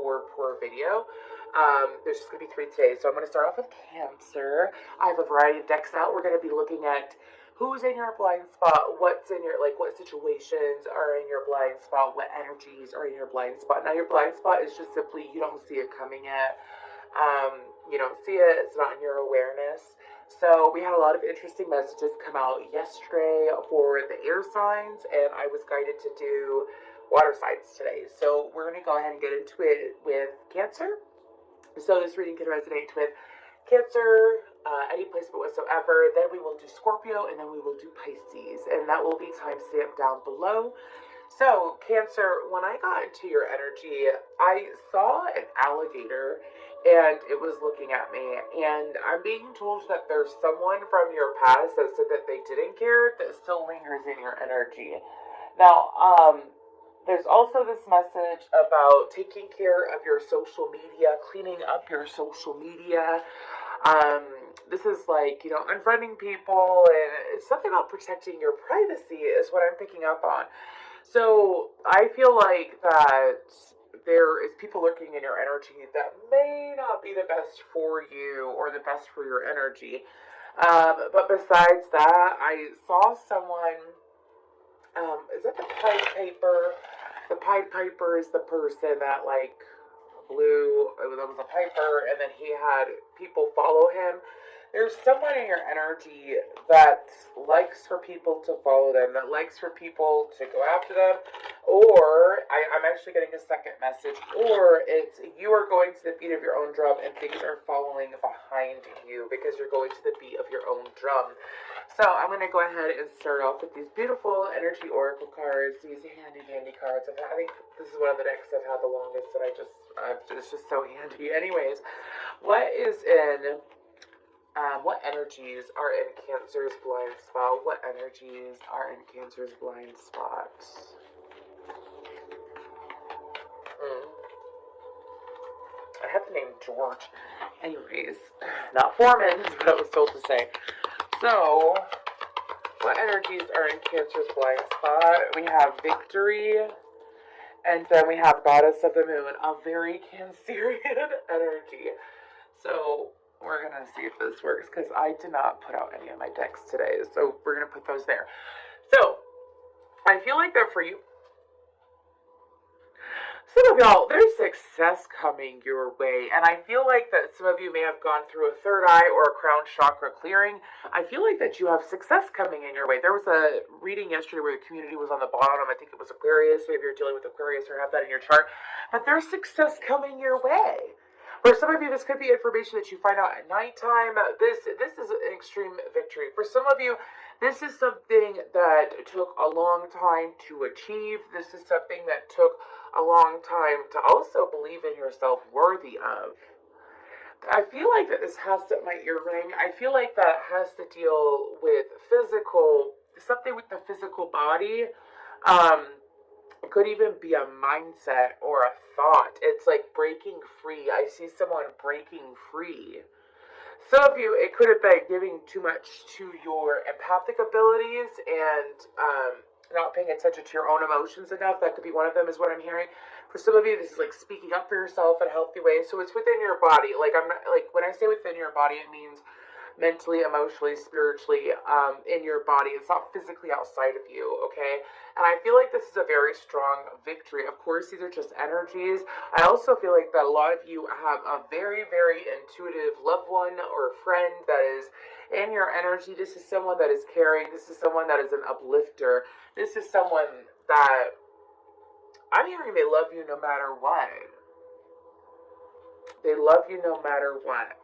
or poor video. There's just going to be 3 today. So I'm going to start off with Cancer. I have a variety of decks out. We're going to be looking at who's in your blind spot, what's in your, like, what situations are in your blind spot, what energies are in your blind spot. Now, your blind spot is just simply you don't see it coming yet. You don't see it. It's not in your awareness. So we had a lot of interesting messages come out yesterday for the air signs, and I was guided to do water signs today. So we're going to go ahead and get into it with Cancer. So this reading can resonate with Cancer, any placement whatsoever. Then we will do Scorpio, and then we will do Pisces, and that will be timestamped down below. So Cancer, when I got into your energy, I saw an alligator, and it was looking at me, and I'm being told that there's someone from your past that said that they didn't care that still lingers in your energy. Now, there's also this message about taking care of your social media, cleaning up your social media. This is like, unfriending people, and it's something about protecting your privacy is what I'm picking up on. So I feel like that there is people lurking in your energy that may not be the best for you or the best for your energy. But besides that, I saw someone, is that the Pied Piper? The Pied Piper is the person that, like, blew, that was a piper, and then he had people follow him. There's someone in your energy that likes for people to follow them, that likes for people to go after them, or, I'm actually getting a second message, or it's you are going to the beat of your own drum and things are following behind you because you're going to the beat of your own drum. So I'm going to go ahead and start off with these beautiful energy oracle cards, these handy dandy cards. I think this is one of the decks I've had the longest, and it's just so handy. Anyways, what energies are in Cancer's blind spot? What energies are in Cancer's blind spot? I have the name George. Anyways, not Foreman, is what I was told to say. So, what energies are in Cancer's blind spot? We have Victory, and then we have Goddess of the Moon, a very Cancerian energy. So, we're going to see if this works, because I did not put out any of my decks today, so we're going to put those there. So, I feel like that for you, some of y'all, there's success coming your way, and I feel like that some of you may have gone through a third eye or a crown chakra clearing. I feel like that you have success coming in your way. There was a reading yesterday where the community was on the bottom. I think it was Aquarius. Maybe you're dealing with Aquarius or have that in your chart. But there's success coming your way. For some of you, this could be information that you find out at nighttime. This is an extreme victory. For some of you, this is something that took a long time to achieve. This is something that took a long time to also believe in yourself worthy of. I feel like that this has to, my earring, I feel like that has to deal with something with the physical body. It could even be a mindset or a thought. It's like breaking free. I see someone breaking free. Some of you, it could have been giving too much to your empathic abilities and not paying attention to your own emotions enough. That could be one of them, is what I'm hearing. For some of you, this is like speaking up for yourself in a healthy way. So it's within your body. Like, I'm not, like, when I say within your body, it means mentally, emotionally, spiritually, in your body. It's not physically outside of you, okay? And I feel like this is a very strong victory. Of course, these are just energies. I also feel like that a lot of you have a very, very intuitive loved one or friend that is in your energy. This is someone that is caring. This is someone that is an uplifter. This is someone that, I'm hearing they love you no matter what. They love you no matter what.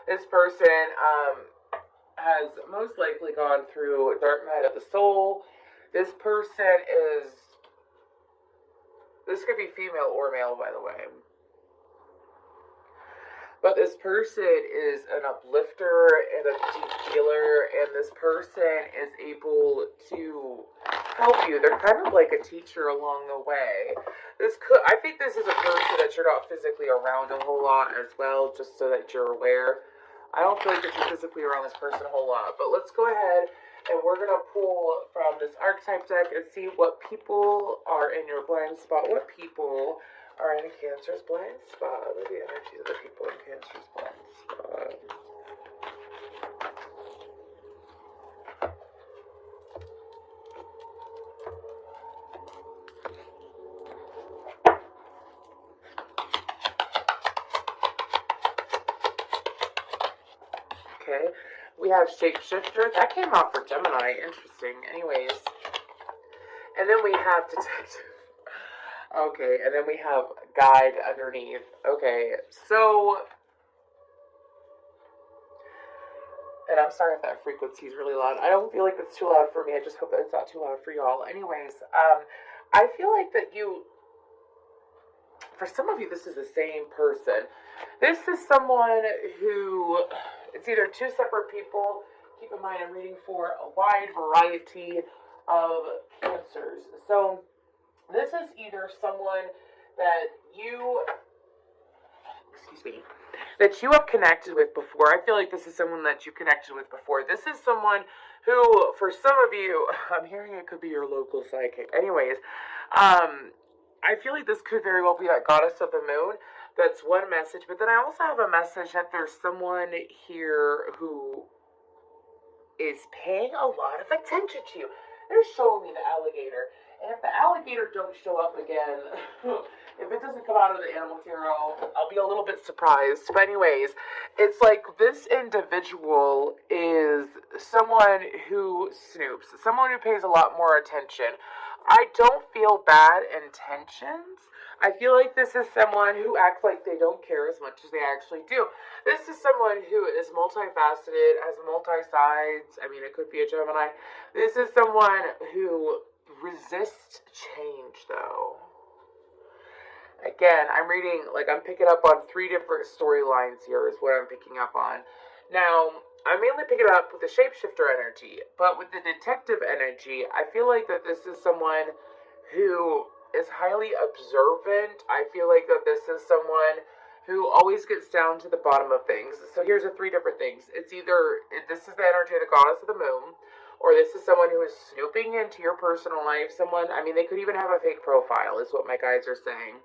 This person has most likely gone through a dark night of the soul. This person this could be female or male, by the way. But this person is an uplifter and a deep healer, and this person is able to help you. They're kind of like a teacher along the way. I think this is a person that you're not physically around a whole lot as well, just so that you're aware. I don't feel like that you're physically around this person a whole lot, but let's go ahead And we're going to pull from this archetype deck and see what people are in your blind spot. What people are in Cancer's blind spot? What are the energies of the people in Cancer's blind spot? Okay, we have Shapeshifter. That came out for Gemini. Interesting. Anyways. And then we have Detective. Okay, and then we have Guide underneath. Okay, so... And I'm sorry if that frequency is really loud. I don't feel like it's too loud for me. I just hope that it's not too loud for y'all. Anyways, I feel like that for some of you, this is the same person. This is someone who, it's either two separate people. Keep in mind, I'm reading for a wide variety of Cancers. So, this is either someone that that you have connected with before. I feel like this is someone that you connected with before. This is someone who, for some of you, I'm hearing it could be your local psychic. Anyways, I feel like this could very well be that goddess of the moon. That's one message. But then I also have a message that there's someone here who is paying a lot of attention to you. They're showing me the alligator. And if the alligator don't show up again, if it doesn't come out of the animal tarot, I'll be a little bit surprised. But anyways, it's like this individual is someone who snoops, someone who pays a lot more attention. I don't feel bad intentions. I feel like this is someone who acts like they don't care as much as they actually do. This is someone who is multifaceted, has multi-sides. I mean, it could be a Gemini. This is someone who resists change, though. Again, I'm reading, like, I'm picking up on 3 different storylines here is what I'm picking up on. Now, I'm mainly picking up with the shapeshifter energy, but with the detective energy, I feel like that this is someone who is highly observant. I feel like that this is someone who always gets down to the bottom of things. So here's the 3 different things. It's either, this is the energy of the goddess of the moon, or this is someone who is snooping into your personal life. Someone, I mean, they could even have a fake profile, is what my guides are saying.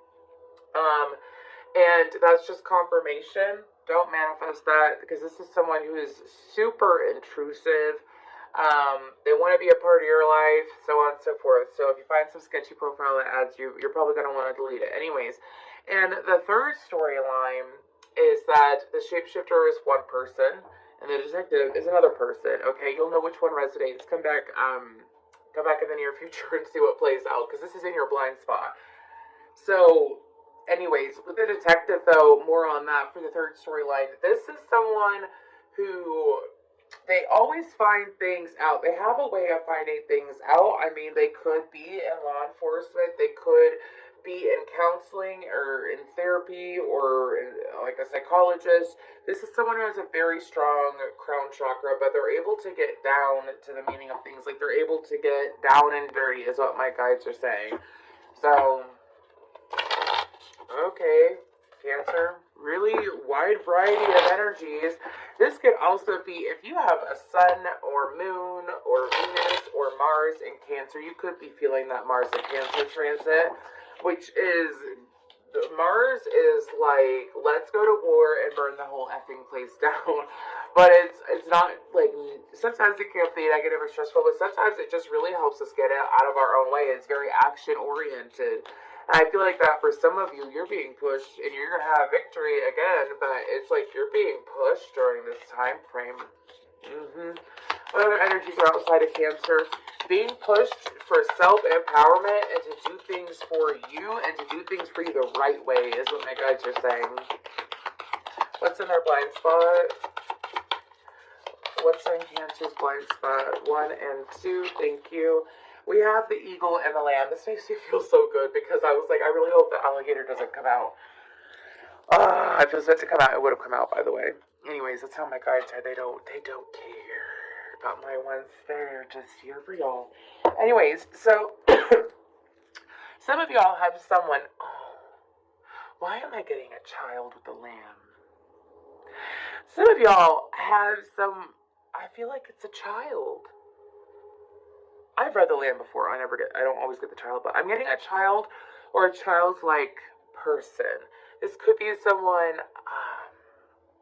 And that's just confirmation. Don't manifest that, because this is someone who is super intrusive. They want to be a part of your life, so on and so forth. So if you find some sketchy profile that adds you, you're probably going to want to delete it anyways. And the third storyline is that the shapeshifter is one person, and the detective is another person. Okay, you'll know which one resonates. Come back in the near future and see what plays out, because this is in your blind spot. So, anyways, with the detective, though, more on that for the third storyline. This is someone who, they always find things out. They have a way of finding things out. I mean, they could be in law enforcement. They could be in counseling or in therapy or in, like a psychologist. This is someone who has a very strong crown chakra, but they're able to get down to the meaning of things. Like, they're able to get down and dirty is what my guides are saying. So, okay, Cancer, really wide variety of energies. This could also be, if you have a sun or moon or Venus or Mars in Cancer, you could be feeling that Mars in Cancer transit, which is, Mars is like, let's go to war and burn the whole effing place down. But it's not like, sometimes it can be negative or stressful, but sometimes it just really helps us get out of our own way. It's very action oriented. And I feel like that for some of you, you're being pushed and you're going to have victory again, but it's like you're being pushed during this time frame. What other energies are outside of Cancer? Being pushed for self-empowerment and to do things for you and to do things for you the right way is what my guides are saying. What's in our blind spot? What's in Cancer's blind spot? 1 and 2, thank you. We have the eagle and the lamb. This makes me feel so good because I was like, I really hope the alligator doesn't come out. If it was meant to come out, it would have come out, by the way. Anyways, that's how my guides are. They don't care about my ones. They're just here for y'all. Anyways, so some of y'all have someone. Why am I getting a child with a lamb? Some of y'all have some. I feel like it's a child. I've read the land before. I don't always get the child, but I'm getting a child or a childlike person. This could be someone,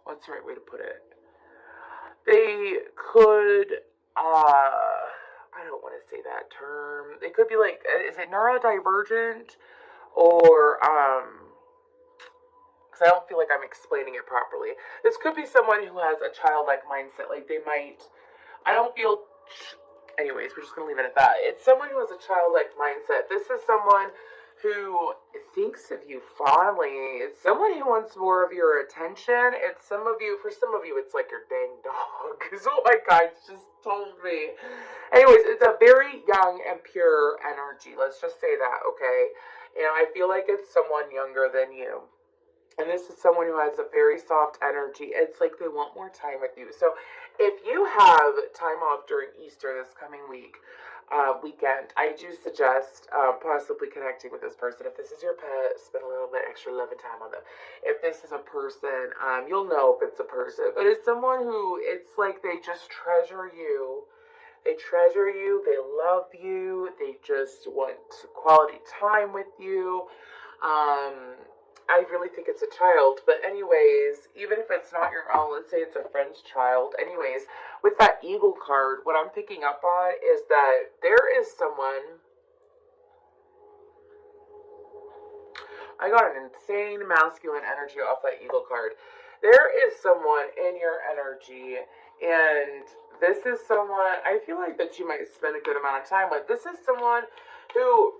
what's the right way to put it? They could, I don't want to say that term. They could be like, is it neurodivergent? Or, because I don't feel like I'm explaining it properly. This could be someone who has a childlike mindset. Like they might, I don't feel, anyways, we're just going to leave it at that. It's someone who has a childlike mindset. This is someone who thinks of you fondly. It's someone who wants more of your attention. It's some of you, for some of you, it's like your dang dog, is what my guides just told me. Anyways, it's a very young and pure energy. Let's just say that, okay? And I feel like it's someone younger than you. And this is someone who has a very soft energy. It's like they want more time with you. So if you have time off during Easter this coming weekend, I do suggest possibly connecting with this person. If this is your pet, spend a little bit extra love and time on them. If this is a person, you'll know if it's a person. But it's someone who, it's like they just treasure you. They treasure you. They love you. They just want quality time with you. I really think it's a child, but anyways, even if it's not your own, let's say it's a friend's child. Anyways, with that Eagle card, what I'm picking up on is that there is someone, I got an insane masculine energy off that Eagle card. There is someone in your energy, and this is someone, I feel like that you might spend a good amount of time with. This is someone who,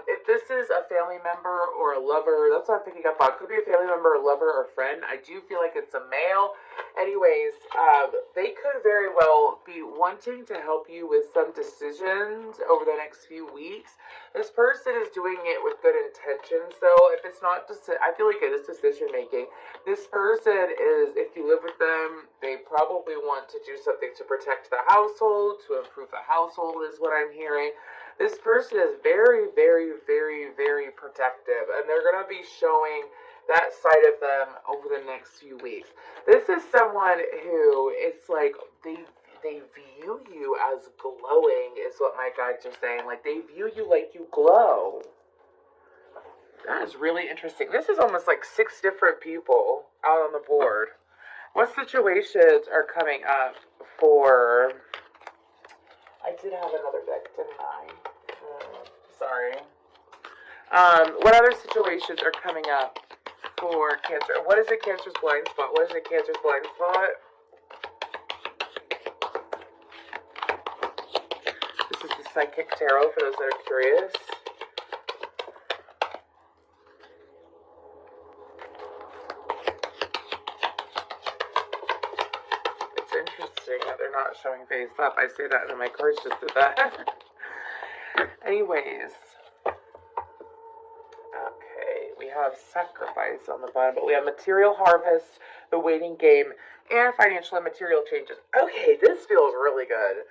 if this is a family member or a lover, that's what I'm picking up on. Could be a family member, a lover, or friend. I do feel like it's a male. Anyways, they could very well be wanting to help you with some decisions over the next few weeks. This person is doing it with good intentions, though. If it's not, I feel like it is decision making. This person is, if you live with them, they probably want to do something to protect the household, to improve the household, is what I'm hearing. This person is very, very, very, very protective, and they're going to be showing that side of them over the next few weeks. This is someone who, it's like, they view you as glowing, is what my guides are saying. Like, they view you like you glow. That is really interesting. This is almost like 6 different people out on the board. What situations are coming up for... I did have another deck, didn't I? Sorry. What other situations are coming up for Cancer? What is a Cancer's blind spot? What is a Cancer's blind spot? This is the Psychic Tarot for those that are curious. It's interesting that they're not showing face up. I say that and then my cards just did that. Anyways. Okay, we have sacrifice on the bottom, but we have material harvest, the waiting game, and financial and material changes. Okay, this feels really good.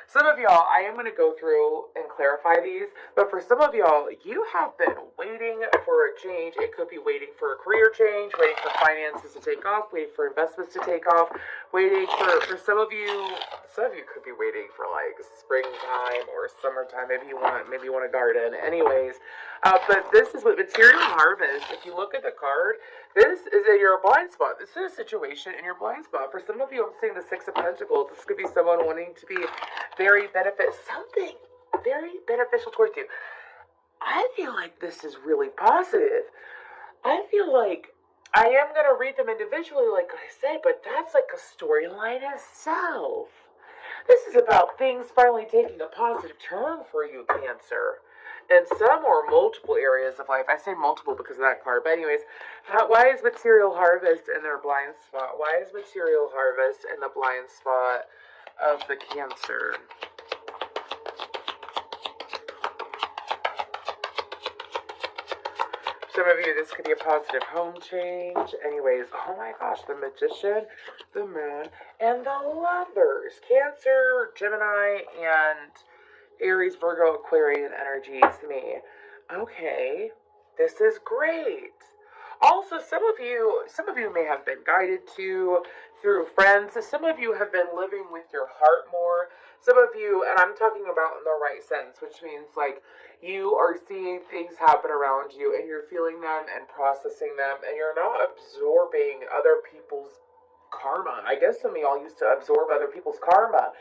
Some of y'all, I am going to go through and clarify these, but for some of y'all, you have been waiting for a change. It could be waiting for a career change, waiting for finances to take off, waiting for investments to take off, waiting for some of you could be waiting for like springtime or summertime. Maybe you want a garden. Anyways, but this is what material harvest. If you look at the card, this is in your blind spot. This is a situation in your blind spot. For some of you, I'm seeing the 6 of Pentacles. This could be someone wanting to be something very beneficial towards you. I feel like this is really positive. I feel like I am going to read them individually, like I said, but that's like a storyline itself. This is about things finally taking a positive turn for you, Cancer. In some or multiple areas of life. I say multiple because of that card. But anyways, why is material harvest in their blind spot? Why is material harvest in the blind spot of the Cancer? Some of you, this could be a positive home change. Anyways, oh my gosh, the Magician, the Moon, and the Lovers. Cancer, Gemini, and Aries, Virgo, Aquarian energies, me. Okay, this is great. Also, some of you may have been guided to through friends. Some of you have been living with your heart more. Some of you, and I'm talking about in the right sense, which means like you are seeing things happen around you and you're feeling them and processing them, and you're not absorbing other people's karma. I guess some of y'all used to absorb other people's karma.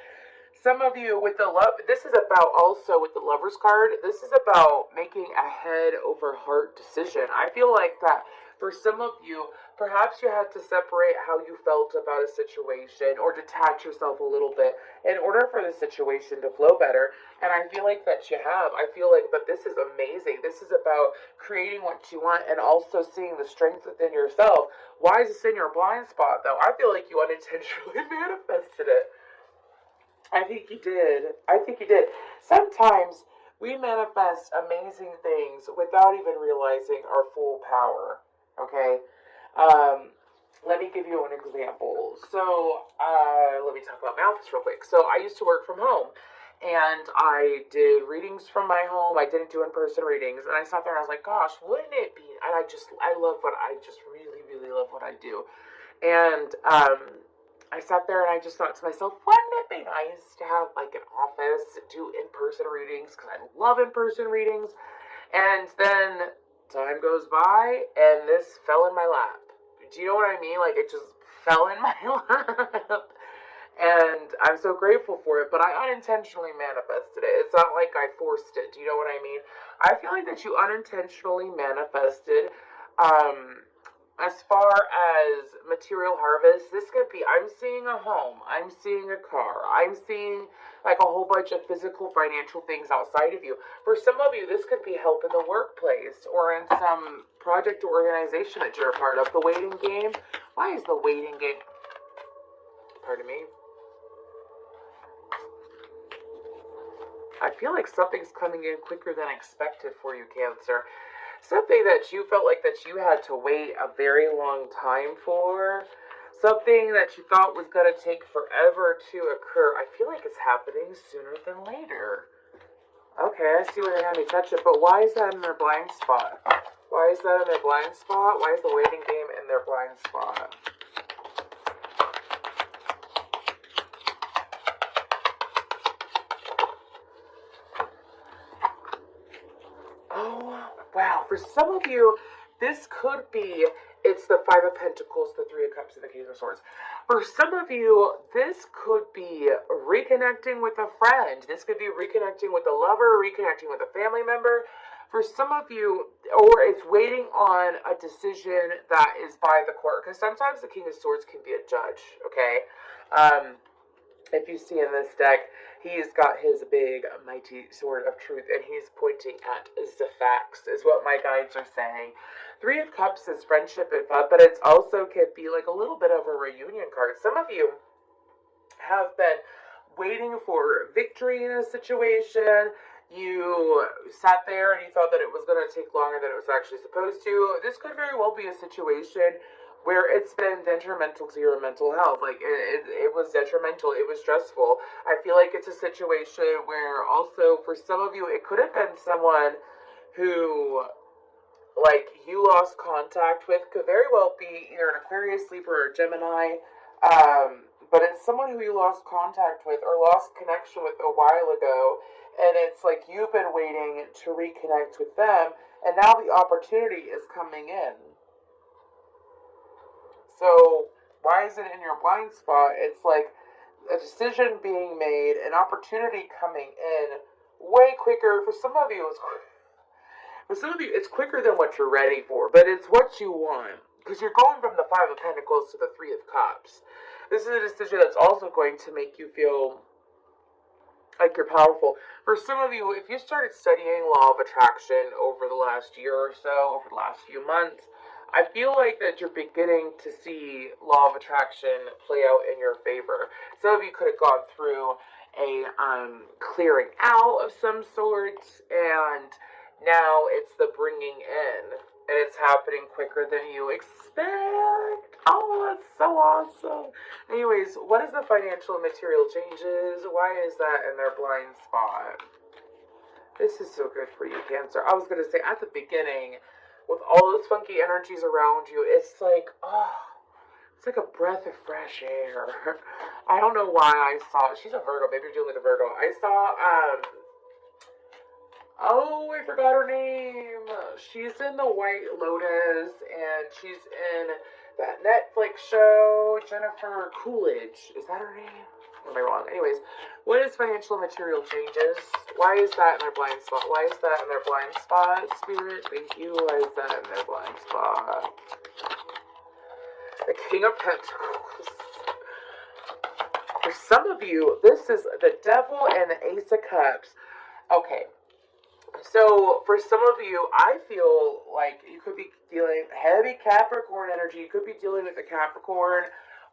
Some of you with the love, this is about also with the lover's card, this is about making a head over heart decision. I feel like that for some of you, perhaps you had to separate how you felt about a situation or detach yourself a little bit in order for the situation to flow better. And I feel like that you have. I feel like that this is amazing. This is about creating what you want and also seeing the strength within yourself. Why is this in your blind spot though? I feel like you unintentionally manifested it. I think you did. I think you did. Sometimes we manifest amazing things without even realizing our full power. Okay? Um, Let me give you an example. So, let me talk about my office real quick. So, I used to work from home. And I did readings from my home. I didn't do in-person readings. And I sat there and I was like, gosh, wouldn't it be? And I love what I just really, really love what I do. And I sat there and I just thought to myself, wouldn't it be nice to have like an office, do in-person readings, because I love in-person readings. And then time goes by and this fell in my lap. Do you know what I mean? Like it just fell in my lap. And I'm so grateful for it, but I unintentionally manifested it. It's not like I forced it. Do you know what I mean? I feel like that you unintentionally manifested as far as material harvest. This could be, I'm seeing a home, I'm seeing a car, I'm seeing like a whole bunch of physical financial things outside of you. For some of you, this could be help in the workplace or in some project or organization that you're a part of. The waiting game. Why is the waiting game, pardon me, I feel like something's coming in quicker than expected for you, Cancer. Something that you felt like that you had to wait a very long time for. Something that you thought was going to take forever to occur. I feel like it's happening sooner than later. Okay, I see where they had me touch it, but why is that in their blind spot? Why is that in their blind spot? Why is the waiting game in their blind spot? Oh, wow. For some of you, this could be, it's the Five of Pentacles, the Three of Cups, and the King of Swords. For some of you, this could be reconnecting with a friend. This could be reconnecting with a lover, reconnecting with a family member. For some of you, or it's waiting on a decision that is by the court. Because sometimes the King of Swords can be a judge, okay? If you see in this deck, he's got his big, mighty sword of truth, and he's pointing at the facts, is what my guides are saying. Three of Cups is friendship and fun, but it also could be like a little bit of a reunion card. Some of you have been waiting for victory in a situation. You sat there and you thought that it was going to take longer than it was actually supposed to. This could very well be a situation where it's been detrimental to your mental health. Like, it was detrimental. It was stressful. I feel like it's a situation where also, for some of you, it could have been someone who, like, you lost contact with. Could very well be either an Aquarius, Libra, or Gemini. But it's someone who you lost contact with or lost connection with a while ago. And it's like you've been waiting to reconnect with them. And now the opportunity is coming in. So, why is it in your blind spot? It's like a decision being made, an opportunity coming in way quicker. For some of you, it's quicker than what you're ready for, but it's what you want. Because you're going from the Five of Pentacles to the Three of Cups. This is a decision that's also going to make you feel like you're powerful. For some of you, if you started studying Law of Attraction over the last year or so, over the last few months, I feel like that you're beginning to see Law of Attraction play out in your favor. Some of you could have gone through a clearing out of some sorts, and now it's the bringing in, and it's happening quicker than you expect. Oh, that's so awesome. Anyways, what is the financial and material changes? Why is that in their blind spot? This is so good for you, Cancer. I was going to say at the beginning, with all those funky energies around you, it's like, oh, it's like a breath of fresh air. I don't know why I saw, she's a Virgo, maybe you're dealing with a Virgo. I saw, oh, I forgot her name. She's in the White Lotus, and she's in that Netflix show, Jennifer Coolidge. Is that her name? Or am I wrong? Anyways, what is financial material changes? Why is that in their blind spot? Why is that in their blind spot? Spirit, thank you. Why is that in their blind spot? The King of Pentacles. For some of you, this is the Devil and the Ace of Cups. Okay. So, for some of you, I feel like you could be dealing heavy Capricorn energy. You could be dealing with a Capricorn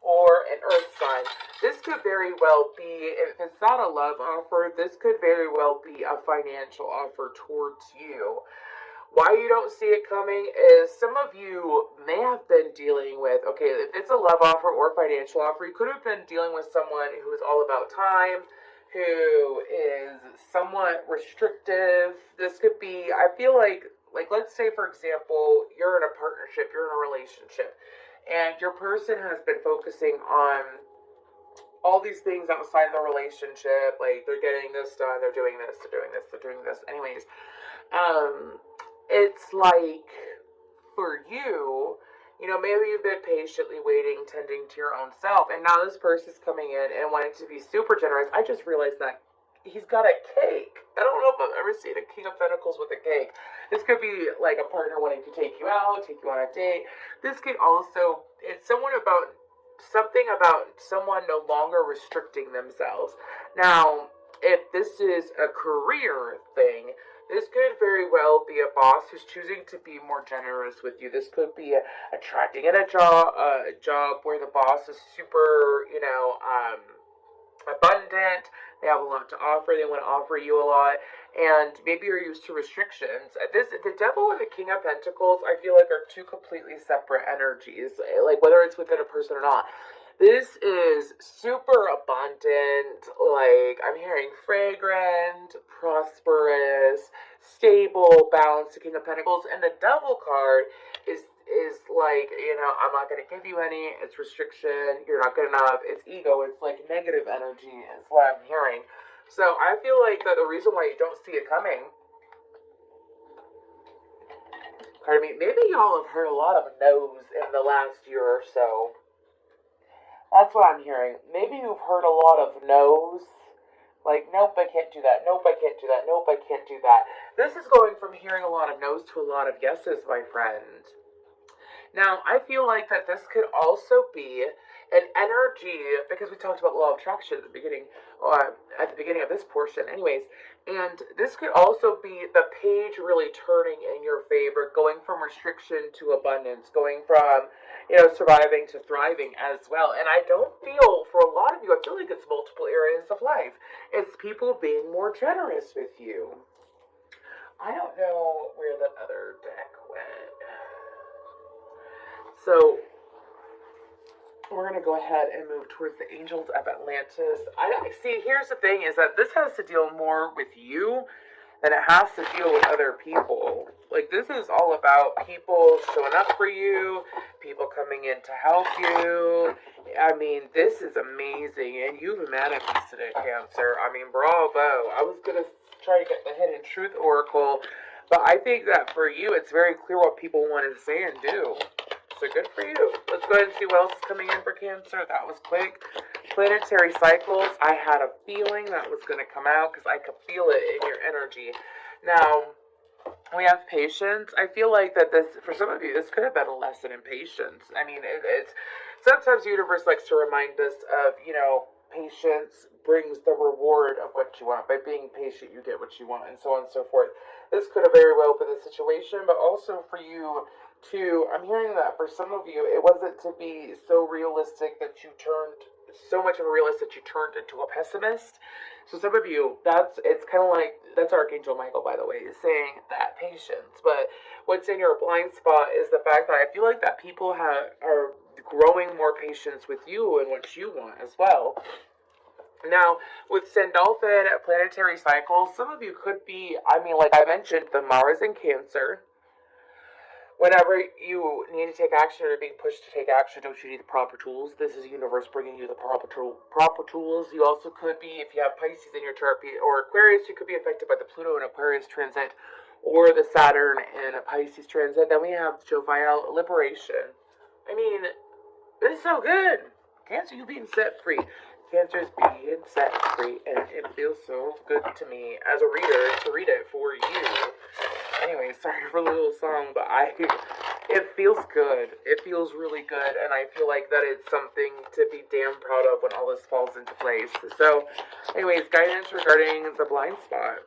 or an Earth sign. This could very well be, if it's not a love offer, this could very well be a financial offer towards you. Why you don't see it coming is some of you may have been dealing with, okay, if it's a love offer or financial offer, you could have been dealing with someone who is all about time, who is somewhat restrictive. This could be, I feel like let's say, for example, you're in a partnership, you're in a relationship, and your person has been focusing on all these things outside of the relationship, like they're getting this done, they're doing this, they're doing this, they're doing this. Anyways, it's like, for you, you know, maybe you've been patiently waiting, tending to your own self, and now this person's coming in and wanting to be super generous. I just realized that he's got a cake. I don't know if I've ever seen a King of Pentacles with a cake. This could be like a partner wanting to take you out, take you on a date. This could also, it's something about someone no longer restricting themselves. Now, if this is a career thing, this could very well be a boss who's choosing to be more generous with you. This could be attracting in a job where the boss is super, abundant. They have a lot to offer. They want to offer you a lot, and maybe you're used to restrictions. The Devil and the King of Pentacles, I feel like, are two completely separate energies. Like, whether it's within a person or not. This is super abundant, like, I'm hearing fragrant, prosperous, stable, balanced, King of Pentacles, and the Devil card is like, I'm not going to give you any, it's restriction, you're not good enough, it's ego, it's like negative energy is what I'm hearing. So I feel like that the reason why you don't see it coming, pardon me, maybe y'all have heard a lot of no's in the last year or so. That's what I'm hearing. Maybe you've heard a lot of no's. Like, nope, I can't do that. Nope, I can't do that. Nope, I can't do that. This is going from hearing a lot of no's to a lot of yeses, my friend. Now, I feel like that this could also be an energy, because we talked about law of attraction at the beginning of this portion anyways, and this could also be the page really turning in your favor, going from restriction to abundance, going from, surviving to thriving as well. And I don't feel, for a lot of you, I feel like it's multiple areas of life. It's people being more generous with you. I don't know where that other deck went. So, we're going to go ahead and move towards the Angels of Atlantis. See, here's the thing, is that this has to deal more with you than it has to deal with other people. Like, this is all about people showing up for you, people coming in to help you. I mean, this is amazing, and you've manifested it, Cancer. I mean, bravo. I was going to try to get the Hidden Truth Oracle, but I think that for you, it's very clear what people want to say and do. So good for you. Let's go ahead and see what else is coming in for Cancer. That was quick. Planetary cycles. I had a feeling that was going to come out because I could feel it in your energy. Now, we have patience. I feel like that this, for some of you, this could have been a lesson in patience. I mean, it's sometimes the universe likes to remind us of, patience brings the reward of what you want. By being patient, you get what you want, and so on and so forth. This could have very well been the situation, but also for you, I'm hearing that for some of you, it wasn't to be so realistic that you turned, so much of a realist that you turned into a pessimist. So some of you, it's kind of like, that's Archangel Michael, by the way, is saying that patience. But what's in your blind spot is the fact that I feel like that people are growing more patience with you and what you want as well. Now, with Sandalphon planetary cycles, some of you could be, like I mentioned, the Mars in Cancer. Whenever you need to take action or are being pushed to take action, don't you need the proper tools? This is the universe bringing you the proper tools. You also could be, if you have Pisces in your chart, or Aquarius, you could be affected by the Pluto and Aquarius transit, or the Saturn and a Pisces transit. Then we have Jovial Liberation. I mean, this is so good. Cancer, you being set free. Cancer is being set free, and it feels so good to me as a reader to read it for you. Anyway, sorry for the little song, but it feels good. It feels really good, and I feel like that it's something to be damn proud of when all this falls into place. So, anyways, guidance regarding the blind spot.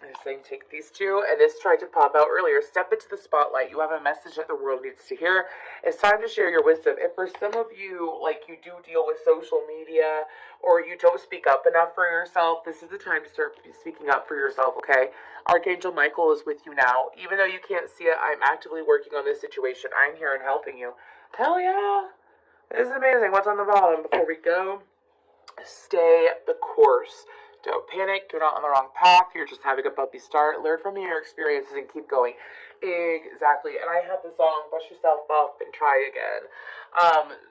I was saying take these two, and this tried to pop out earlier. Step into the spotlight. You have a message that the world needs to hear. It's time to share your wisdom. If for some of you, like you do deal with social media, or you don't speak up enough for yourself, this is the time to start speaking up for yourself, okay? Archangel Michael is with you now. Even though you can't see it, I'm actively working on this situation. I'm here and helping you. Hell yeah! This is amazing. What's on the bottom? Before we go, stay the course. Don't panic. You're not on the wrong path. You're just having a bumpy start. Learn from your experiences and keep going. Exactly. And I have the song "Brush Yourself Off and Try Again,"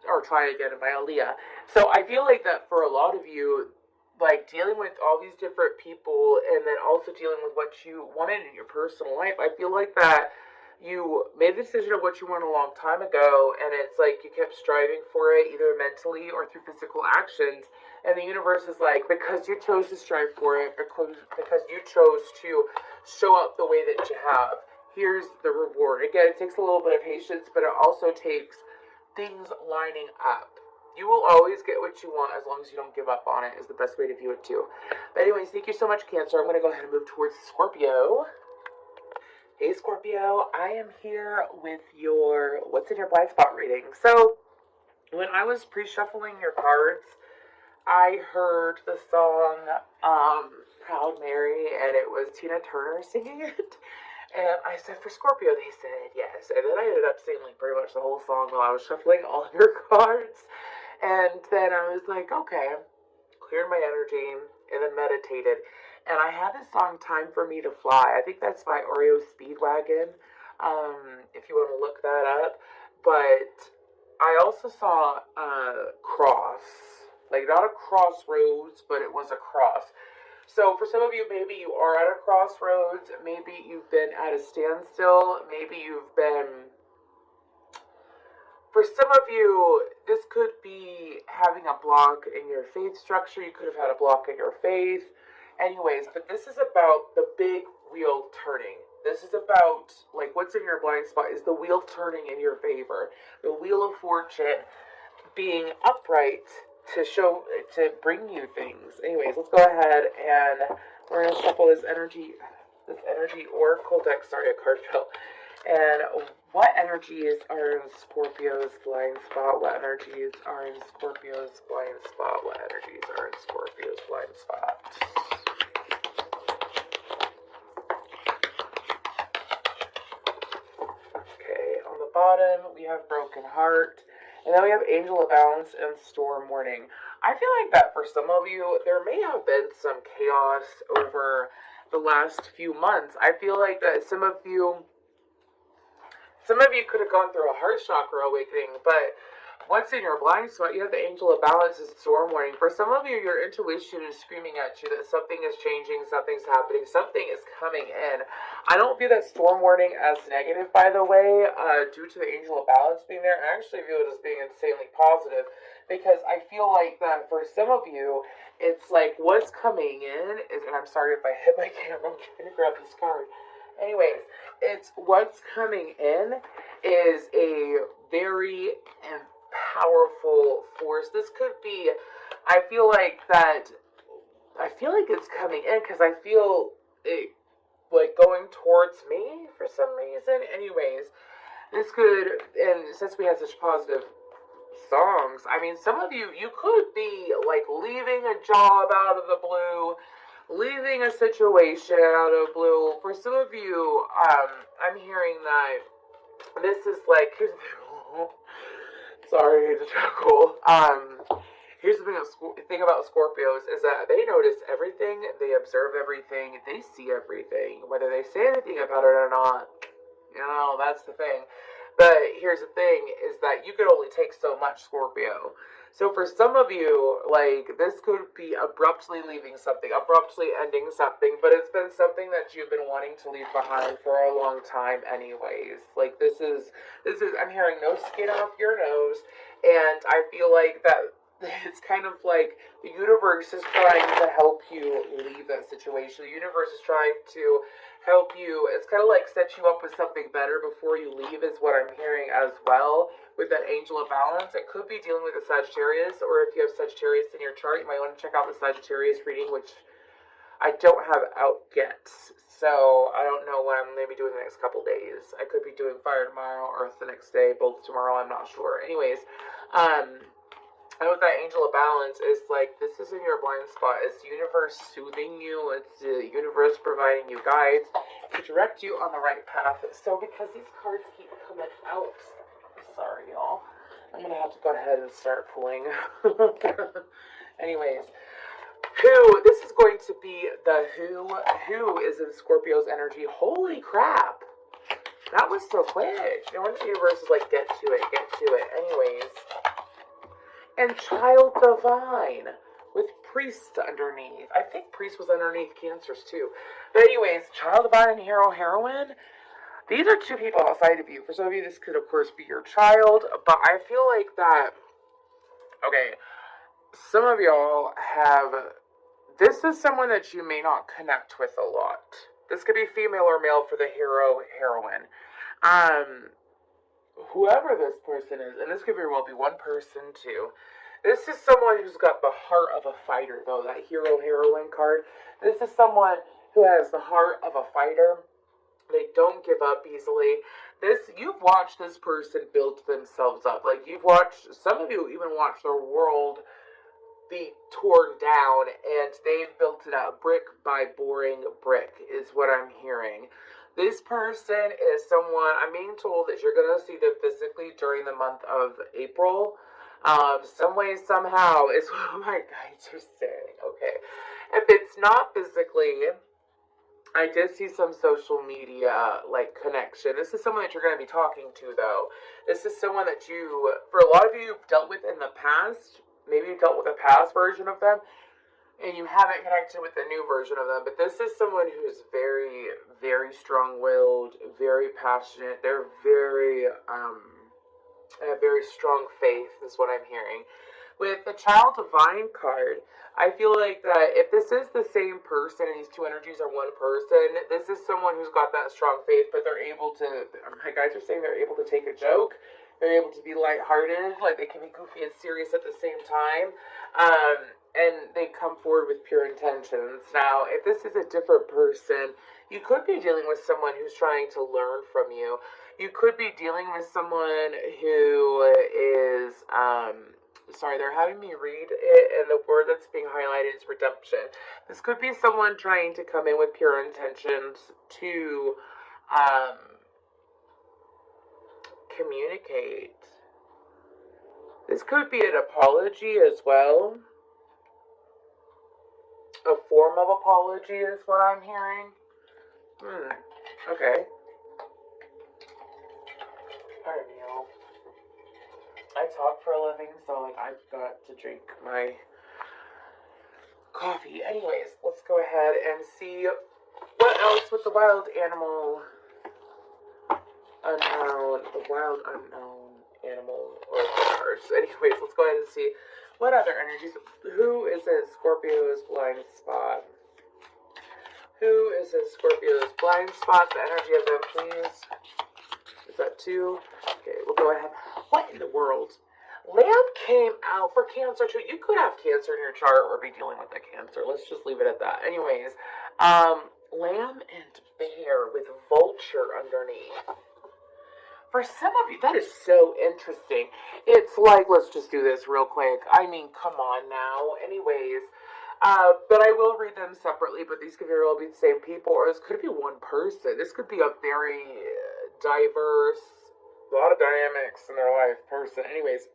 or "Try Again" by Aaliyah. So I feel like that for a lot of you, like dealing with all these different people, and then also dealing with what you wanted in your personal life, I feel like that you made the decision of what you want a long time ago, and it's like you kept striving for it either mentally or through physical actions. And the universe is like, because you chose to strive for it, because you chose to show up the way that you have, here's the reward. Again, it takes a little bit of patience, but it also takes things lining up. You will always get what you want as long as you don't give up on it, is the best way to view it too. But anyways, thank you so much, Cancer. I'm going to go ahead and move towards Scorpio. Hey, Scorpio. I am here with your What's in Your Blind Spot reading. So, when I was pre-shuffling your cards, I heard the song Proud Mary, and it was Tina Turner singing it. And I said, for Scorpio, they said yes. And then I ended up singing like pretty much the whole song while I was shuffling all of your cards. And then I was like, okay, cleared my energy, and then meditated. And I had this song, Time for Me to Fly. I think that's by Oreo Speedwagon, if you want to look that up. But I also saw a cross. Like, not a crossroads, but it was a cross. So, for some of you, maybe you are at a crossroads. Maybe you've been at a standstill. Maybe you've been... For some of you, this could be having a block in your faith structure. You could have had a block in your faith. Anyways, but this is about the big wheel turning. This is about, like, what's in your blind spot is the wheel turning in your favor. The wheel of fortune being upright to bring you things. Anyways, let's go ahead and we're going to shuffle this energy oracle deck. Sorry, a card fell. And what energies are in Scorpio's blind spot? What energies are in Scorpio's blind spot? What energies are in Scorpio's blind spot? Okay, on the bottom, we have Broken Heart. And then we have Angel of Balance and Storm Warning. I feel like that for some of you, there may have been some chaos over the last few months. I feel like that some of you could have gone through a heart chakra awakening, but what's in your blind spot? You have the Angel of Balance and Storm Warning. For some of you, your intuition is screaming at you that something is changing, something's happening, something is coming in. I don't view that Storm Warning as negative, by the way, due to the Angel of Balance being there. I actually view it as being insanely positive, because I feel like that for some of you, it's like what's coming in is, and I'm sorry if I hit my camera, I'm trying to grab this card. Anyways, it's what's coming in is a very powerful force. This could be, I feel like it's coming in because I feel it like going towards me for some reason. Anyways, this could, and since we have such positive songs, I mean, some of you could be like leaving a job out of the blue, leaving a situation out of blue. For some of you, I'm hearing that this is like, here's the thing, sorry to chuckle. Here's the thing about Scorpios is that they notice everything, they observe everything, they see everything. Whether they say anything about it or not, You know, that's the thing. But here's the thing, is that you could only take so much, Scorpio. So for some of you, like, this could be abruptly leaving something, abruptly ending something, but it's been something that you've been wanting to leave behind for a long time anyways. Like, I'm hearing no skin off your nose, and I feel like that it's kind of like the universe is trying to help you leave that situation. The universe is trying to help you. It's kind of like set you up with something better before you leave, is what I'm hearing as well. With that angel of balance, it could be dealing with a Sagittarius, or if you have Sagittarius in your chart, you might want to check out the Sagittarius reading, which I don't have out yet. So I don't know what I'm going to be doing the next couple days. I could be doing fire tomorrow or the next day, both tomorrow, I'm not sure. Anyways, and with that angel of balance, is like, this is in your blind spot. It's the universe soothing you. It's the universe providing you guides to direct you on the right path. So because these cards keep coming out, sorry y'all, I'm gonna have to go ahead and start pulling. Anyways, this is going to be the who is in Scorpio's energy. Holy crap, that was so quick. No wonder the universe is like, get to it. Anyways, and child divine with priest underneath. I think priest was underneath Cancers too. But anyways, child divine and hero heroine. These are two people outside of you. For some of you, this could of course be your child, but I feel like that, okay, some of y'all have, this is someone that you may not connect with a lot. This could be female or male for the hero heroine. Whoever this person is, and this could very well be one person too. This is someone who's got the heart of a fighter, though, that hero heroine card. This is someone who has the heart of a fighter. They don't give up easily. You've watched this person build themselves up. Like, some of you even watched their world be torn down, and they've built it up brick by boring brick, is what I'm hearing. This person is someone, I'm being told that you're going to see them physically during the month of April. Some way, somehow, is what my guides are saying. Okay. If it's not physically, I did see some social media, like, connection. This is someone that you're going to be talking to, though. This is someone that for a lot of you, you've dealt with in the past. Maybe you dealt with a past version of them, and you haven't connected with the new version of them. But this is someone who's very, very strong-willed, very passionate. They're very, a very strong faith, is what I'm hearing. With the Child Divine card, I feel like that if this is the same person and these two energies are one person, this is someone who's got that strong faith, but they're able to, my guys are saying they're able to take a joke, they're able to be lighthearted, like they can be goofy and serious at the same time, and they come forward with pure intentions. Now, if this is a different person, you could be dealing with someone who's trying to learn from you. You could be dealing with someone who is, sorry, they're having me read it, and the word that's being highlighted is redemption. This could be someone trying to come in with pure intentions to communicate. This could be an apology as well. A form of apology is what I'm hearing. Okay. Pardon me, y'all. I talk for a living, so like I've got to drink my coffee. Anyways, let's go ahead and see what else with the wild animal unknown, animal or cards. Anyways, let's go ahead and see what other energies. Who is in Scorpio's blind spot? Who is in Scorpio's blind spot? The energy of them, please. Is that two? Okay, we'll go ahead. What in the world? Lamb came out for Cancer too. You could have Cancer in your chart or be dealing with a Cancer. Let's just leave it at that. Anyways, Lamb and Bear with Vulture underneath. For some of you, that is so interesting. It's like, let's just do this real quick. I mean, come on now. Anyways, but I will read them separately, but these could very well be the same people, or this could be one person. This could be a very diverse, a lot of dynamics in their life person. Anyways,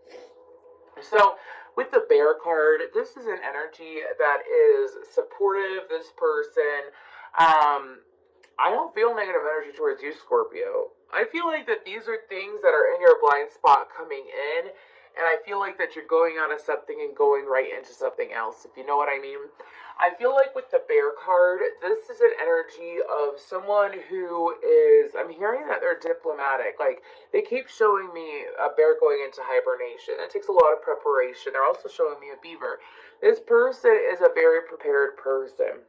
so with the Bear card, this is an energy that is supportive. This person, I don't feel negative energy towards you, Scorpio. I feel like that these are things that are in your blind spot coming in, and I feel like that you're going out of something and going right into something else, if you know what I mean. I feel like with the bear card, this is an energy of someone who is, I'm hearing that they're diplomatic. Like, they keep showing me a bear going into hibernation. It takes a lot of preparation. They're also showing me a beaver. This person is a very prepared person.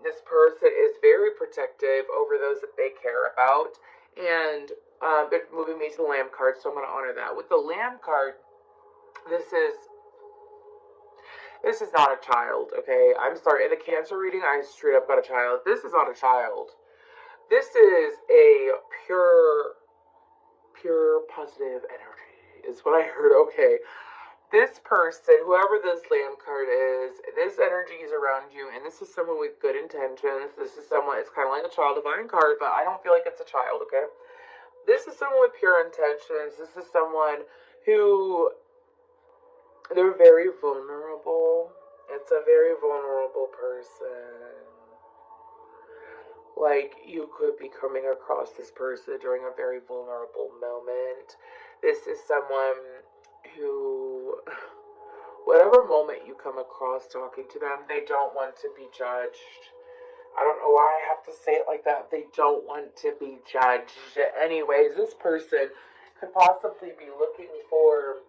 This person is very protective over those that they care about, and they're moving me to the Lamb card, so I'm going to honor that. With the Lamb card, this is not a child, okay? I'm sorry. In the Cancer reading, I straight up got a child. This is not a child. This is a pure positive energy, is what I heard. Okay. This person, whoever this Lamb card is, this energy is around you, and this is someone with good intentions. This is someone, it's kind of like a child divine card, but I don't feel like it's a child, okay? This is someone with pure intentions. This is someone who, they're very vulnerable. It's a very vulnerable person. Like, you could be coming across this person during a very vulnerable moment. This is someone who, whatever moment you come across talking to them, they don't want to be judged. I don't know why I have to say it like that. They don't want to be judged. Anyways, this person could possibly be looking for,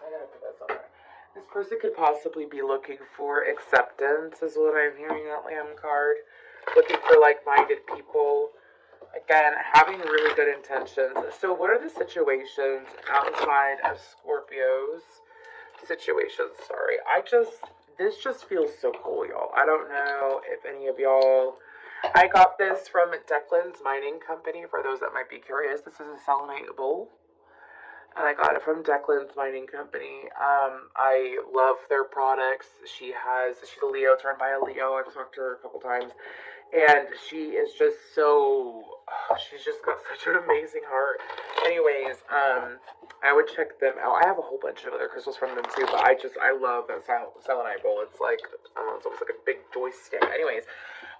I gotta put that somewhere. This person could possibly be looking for acceptance, is what I'm hearing that Lamb card. Looking for like-minded people. Again, having really good intentions. So what are the situations outside of Scorpio's situations? Sorry. This just feels so cool, y'all. I don't know if any of y'all, I got this from Declan's Mining Company, for those that might be curious. This is a selenite bowl, and I got it from Declan's Mining Company. I love their products. She's a Leo, turned by a Leo. I've talked to her a couple times. And she is just she's just got such an amazing heart. Anyways, I would check them out. I have a whole bunch of other crystals from them too, but I love that selenite bowl. It's like, it's almost like a big joystick. Anyways,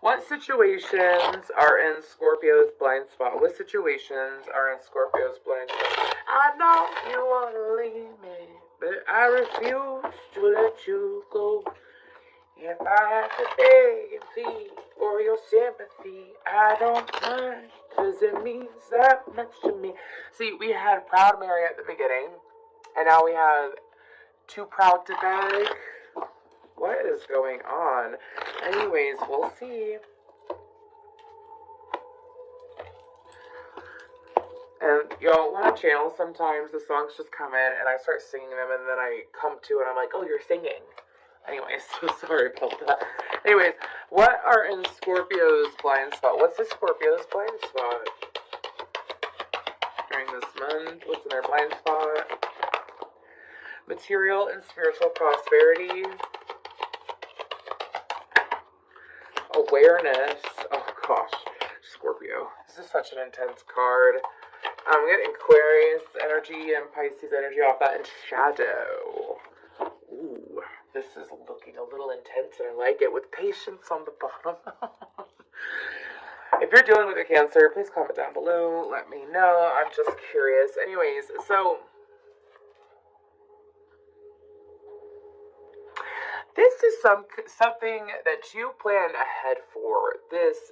what situations are in Scorpio's blind spot? What situations are in Scorpio's blind spot? I know you want to leave me, but I refuse to let you go. If I have to beg and plead for your sympathy, I don't mind, cause it means that much to me. See, we had Proud Mary at the beginning, and now we have Too Proud to Beg. What is going on? Anyways, we'll see. And y'all, on a channel, sometimes the songs just come in, and I start singing them, and then I come to it, and I'm like, oh, you're singing. Anyways, so sorry about that. Anyways, what are in Scorpio's blind spot? What's the Scorpio's blind spot? During this month, what's in their blind spot? Material and spiritual prosperity. Awareness. Oh gosh, Scorpio. This is such an intense card. I'm getting Aquarius energy and Pisces energy off that, and shadow. Ooh, this is looking a little intense, and I like it, with patience on the bottom. If you're dealing with a Cancer, please comment down below. Let me know. I'm just curious. Anyways, so this is something that you plan ahead for. This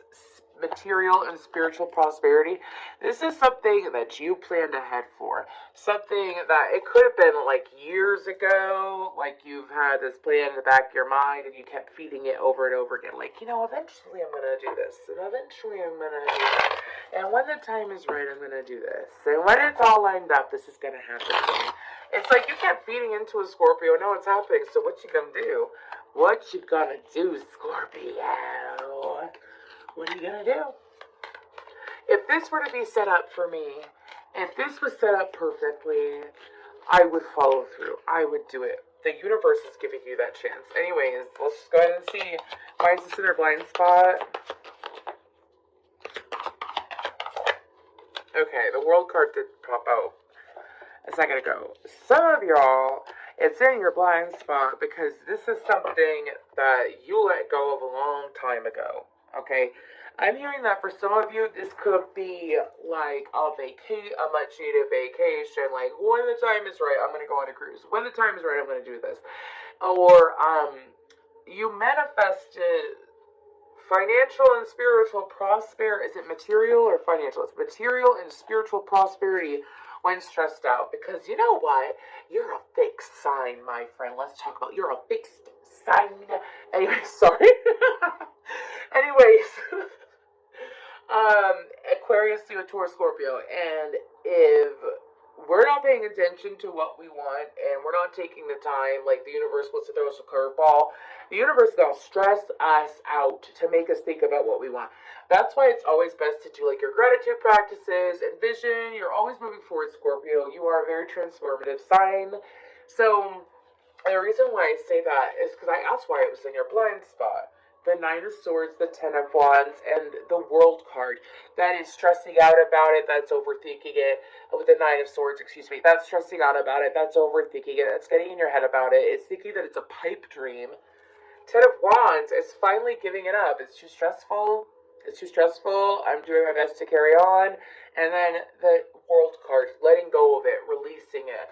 material and spiritual prosperity. This is something that you planned ahead for. Something that it could have been like years ago, like you've had this plan in the back of your mind and you kept feeding it over and over again. Like, eventually I'm going to do this, and eventually I'm going to do that. And when the time is right, I'm going to do this. And when it's all lined up, this is going to happen to me. It's like you kept feeding into a Scorpio, and now it's happening, so what you gonna do? What you gonna do, Scorpio? What are you gonna do? If this were to be set up for me, if this was set up perfectly, I would follow through. I would do it. The universe is giving you that chance. Anyways, let's just go ahead and see. Why is this in their blind spot? Okay, the World card did pop out a second ago. Some of y'all, it's in your blind spot because this is something that you let go of a long time ago. Okay. I'm hearing that for some of you, this could be like a much needed vacation. Like, when the time is right, I'm going to go on a cruise. When the time is right, I'm going to do this. Or, you manifested financial and spiritual prosperity. Is it material or financial? It's material and spiritual prosperity when stressed out. Because you know what? You're a fixed sign, my friend. Let's talk about you're a fixed sign. Anyway, sorry. Anyways, Aquarius, Leo, Taurus, Scorpio, and if we're not paying attention to what we want and we're not taking the time, like the universe wants to throw us a curveball, the universe is gonna stress us out to make us think about what we want. That's why it's always best to do like your gratitude practices and vision. You're always moving forward, Scorpio. You are a very transformative sign. So the reason why I say that is because I asked why it was in your blind spot. The Nine of Swords, the Ten of Wands, and the World card. That is stressing out about it. That's overthinking it. With the Nine of Swords, excuse me. That's stressing out about it. That's overthinking it. That's getting in your head about it. It's thinking that it's a pipe dream. Ten of Wands is finally giving it up. It's too stressful. It's too stressful. I'm doing my best to carry on. And then the World card, letting go of it, releasing it.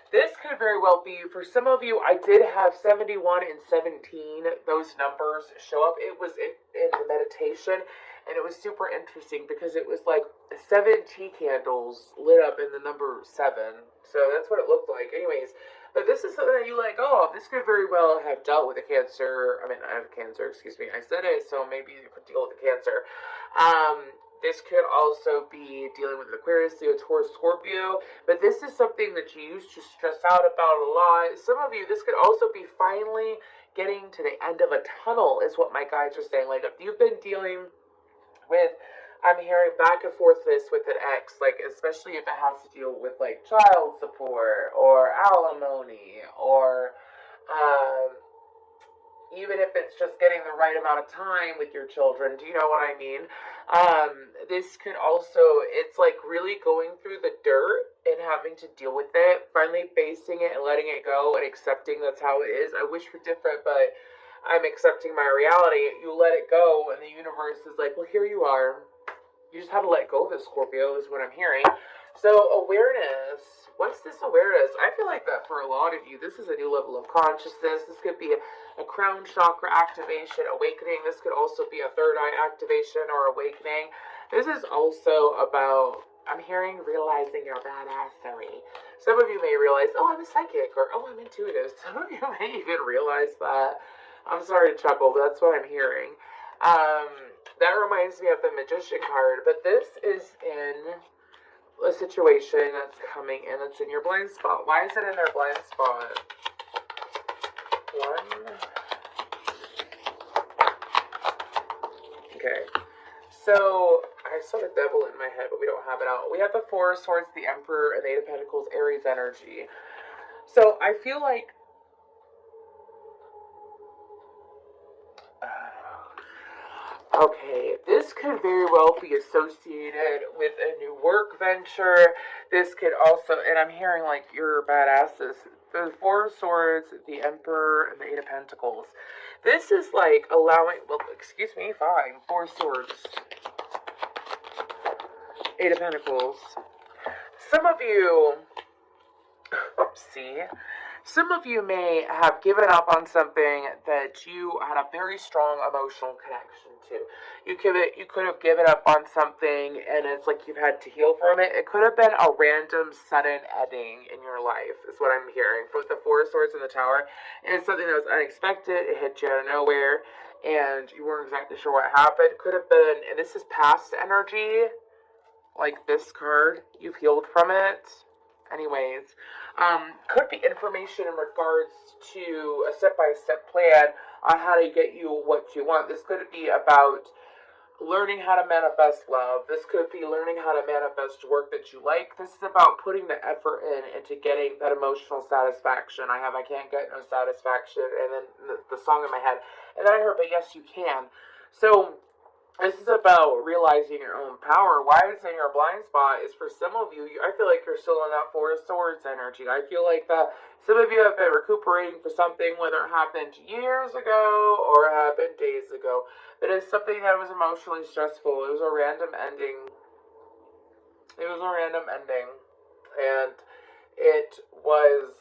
This could very well be, for some of you, I did have 71 and 17, those numbers show up. It was in the meditation, and it was super interesting because it was like 7 tea candles lit up in the number 7. So that's what it looked like. Anyways, but this is something that you like, oh, this could very well have dealt with a cancer. I mean, I have cancer, excuse me. I said it, so maybe you could deal with the cancer. This could also be dealing with Aquarius, Leo, Taurus, Scorpio, but this is something that you used to stress out about a lot. Some of you, this could also be finally getting to the end of a tunnel, is what my guides are saying. Like, if you've been dealing with, I'm hearing back and forth this with an ex, like, especially if it has to deal with, like, child support, or alimony, or, even if it's just getting the right amount of time with your children, do you know what I mean? This could also, it's like really going through the dirt and having to deal with it, finally facing it and letting it go and accepting that's how it is. I wish for different, but I'm accepting my reality. You let it go, and the universe is like, well, here you are. You just have to let go of it, Scorpio, is what I'm hearing. So, awareness. What's this awareness? I feel like that for a lot of you, this is a new level of consciousness. This could be a crown chakra activation, awakening. This could also be a third eye activation or awakening. This is also about, I'm hearing, realizing your badassery. Some of you may realize, oh, I'm a psychic, or oh, I'm intuitive. Some of you may even realize that. I'm sorry to chuckle, but that's what I'm hearing. That reminds me of the Magician card, but this is in a situation that's coming and it's in your blind spot. Why is it in their blind spot? One. Okay. So, I saw the devil in my head, but we don't have it out. We have the Four of Swords, the Emperor, and the Eight of Pentacles, Aries energy. So, I feel like okay, this could very well be associated with a new work venture. This could also, and I'm hearing like you're badasses. The Four of Swords, the Emperor, and the Eight of Pentacles. This is like allowing, well, excuse me, fine. Four of Swords, Eight of Pentacles. Some of you, see, some of you may have given up on something that you had a very strong emotional connection to. You could have given up on something and it's like you've had to heal from it. It could have been a random sudden ending in your life, is what I'm hearing. For the Four of Swords in the Tower, and it's something that was unexpected. It hit you out of nowhere and you weren't exactly sure what happened. Could have been, and this is past energy, like this card. You've healed from it. Anyways, could be information in regards to a step-by-step plan on how to get you what you want. This could be about learning how to manifest love. This could be learning how to manifest work that you like. This is about putting the effort in into getting that emotional satisfaction. I can't get no satisfaction, and then the song in my head. And then I heard, but yes, you can. So, This is about realizing your own power. Why it's in your blind spot is for some of you, I feel like you're still in that Four of Swords energy. I feel like that some of you have been recuperating for something, whether it happened years ago or it happened days ago. But it's something that was emotionally stressful. It was a random ending. It was a random ending. And it was...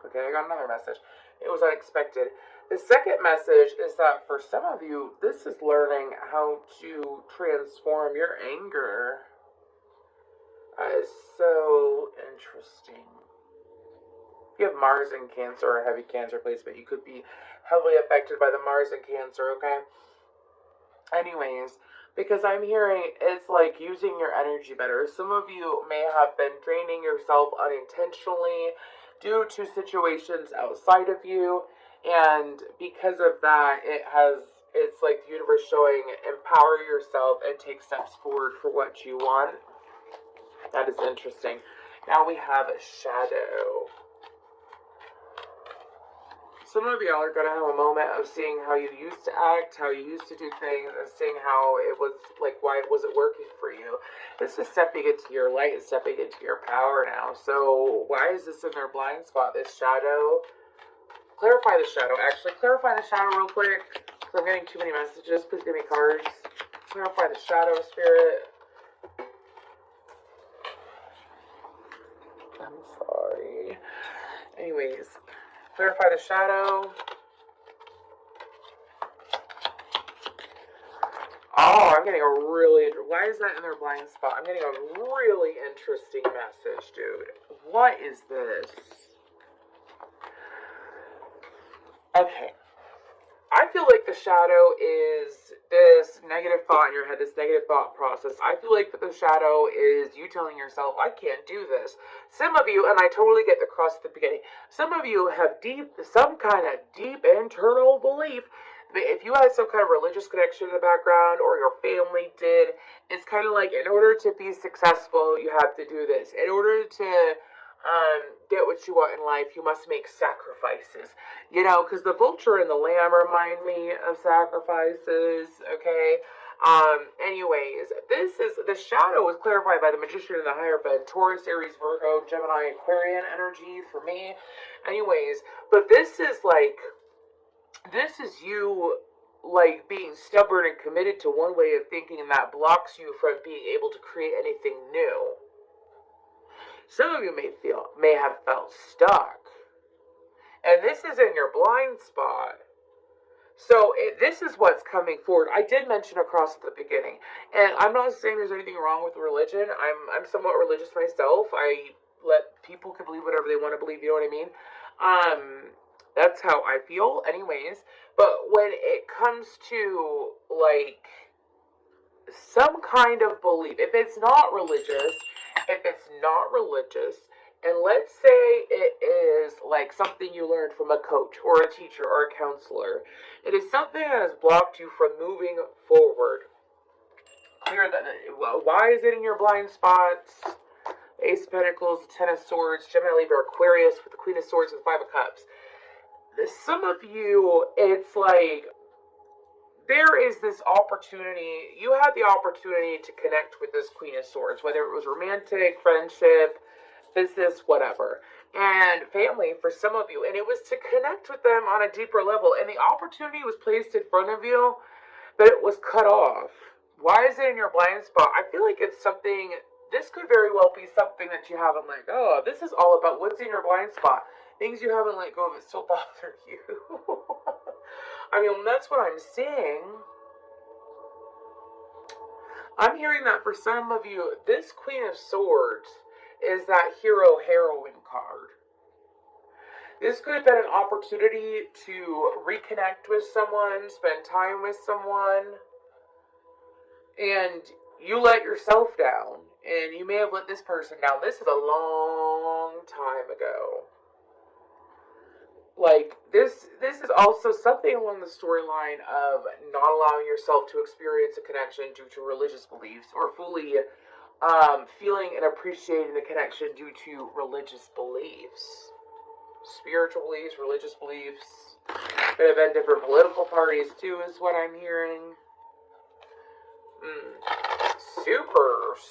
Okay, I got another message. It was unexpected. The second message is that for some of you, this is learning how to transform your anger. That is so interesting. If you have Mars in Cancer or heavy Cancer placement, you could be heavily affected by the Mars in Cancer, okay? Anyways, because I'm hearing it's like using your energy better. Some of you may have been draining yourself unintentionally due to situations outside of you, and because of that, it's like the universe showing empower yourself and take steps forward for what you want. That is interesting. Now we have a shadow. Some of y'all are going to have a moment of seeing how you used to act, how you used to do things, and seeing how it was, like, why was it working for you. This is stepping into your light and stepping into your power now. So why is this in their blind spot, this shadow? Clarify the shadow. Actually, clarify the shadow real quick, because I'm getting too many messages. Please give me cards. Clarify the shadow, Spirit. I'm sorry. Anyways, clarify the shadow. Oh, I'm getting a really... Why is that in their blind spot? I'm getting a really interesting message, dude. What is this? Okay. I feel like the shadow is this negative thought in your head, this negative thought process. I feel like that the shadow is you telling yourself, I can't do this. Some of you, and I totally get the cross at the beginning, some of you have some kind of deep internal belief. If you had some kind of religious connection in the background, or your family did, it's kind of like, in order to be successful, you have to do this. In order to get what you want in life, you must make sacrifices. You know, because the vulture and the lamb remind me of sacrifices, okay? Anyways, the shadow was clarified by the Magician and the Hierophant, Taurus, Aries, Virgo, Gemini, Aquarian energy for me. Anyways, but this is you, like, being stubborn and committed to one way of thinking, and that blocks you from being able to create anything new. Some of you may have felt stuck. And this is in your blind spot. So this is what's coming forward. I did mention a cross at the beginning. And I'm not saying there's anything wrong with religion. I'm somewhat religious myself. I let people can believe whatever they want to believe, you know what I mean? That's how I feel anyways. But when it comes to, like, some kind of belief, if it's not religious, and let's say it is like something you learned from a coach or a teacher or a counselor, it is something that has blocked you from moving forward. Clear that. Why is it in your blind spots? Ace of Pentacles, Ten of Swords, Gemini, Libra, Aquarius with the Queen of Swords and Five of Cups. Some of you, it's like, there is this opportunity, you had the opportunity to connect with this Queen of Swords, whether it was romantic, friendship, business, whatever, and family for some of you, and it was to connect with them on a deeper level, and the opportunity was placed in front of you, but it was cut off. Why is it in your blind spot? I feel like it's something, this could very well be something that you haven't let go of. This is all about what's in your blind spot. Things you haven't let go of that still bother you. I mean, that's what I'm seeing. I'm hearing that for some of you, this Queen of Swords is that hero-heroine card. This could have been an opportunity to reconnect with someone, spend time with someone, and you let yourself down, and you may have let this person down. This is a long time ago. Like, this is also something along the storyline of not allowing yourself to experience a connection due to religious beliefs, or fully feeling and appreciating the connection due to religious beliefs. Spiritual beliefs, religious beliefs. Could have been different political parties too, is what I'm hearing.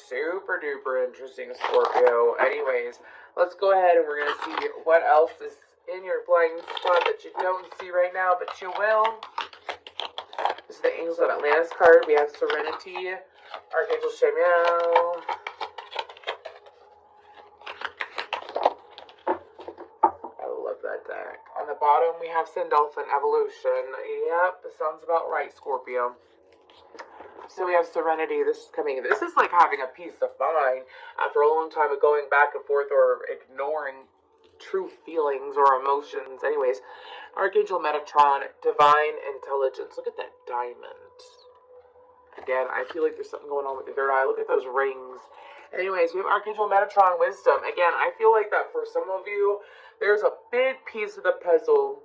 Super duper interesting, Scorpio. Anyways, let's go ahead and we're going to see what else is in your blind spot that you don't see right now, but you will. This is the Angels of Atlantis card. We have Serenity, Archangel Shamiel. I love that deck. On the bottom, we have Sandalphon Evolution. Yep, sounds about right, Scorpio. So we have Serenity. This is like having a peace of mind after a long time of going back and forth or ignoring true feelings or emotions. Anyways, Archangel Metatron, Divine Intelligence. Look at that diamond. Again, I feel like there's something going on with the third eye. Look at those rings. Anyways, we have Archangel Metatron, Wisdom. Again, I feel like that for some of you, there's a big piece of the puzzle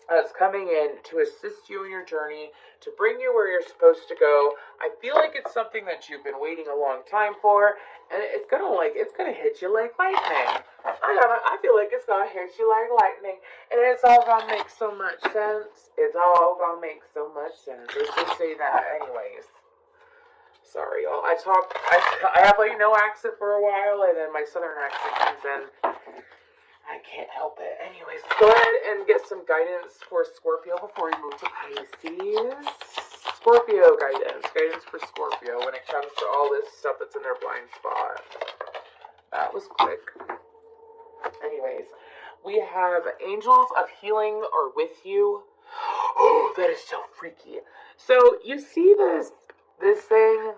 that's coming in to assist you in your journey, to bring you where you're supposed to go. I feel like it's something that you've been waiting a long time for, and it's gonna hit you like lightning. I feel like it's gonna hit you like lightning, and it's all gonna make so much sense. It's all gonna make so much sense. Let's just say that, anyways. Sorry, y'all. I have like no accent for a while, and then my southern accent comes in. I can't help it. Anyways, go ahead and get some guidance for Scorpio before we move to Pisces. Scorpio guidance. Guidance for Scorpio when it comes to all this stuff that's in their blind spot. That was quick. Anyways, we have Angels of Healing are with you. Oh, that is so freaky. So, you see this thing?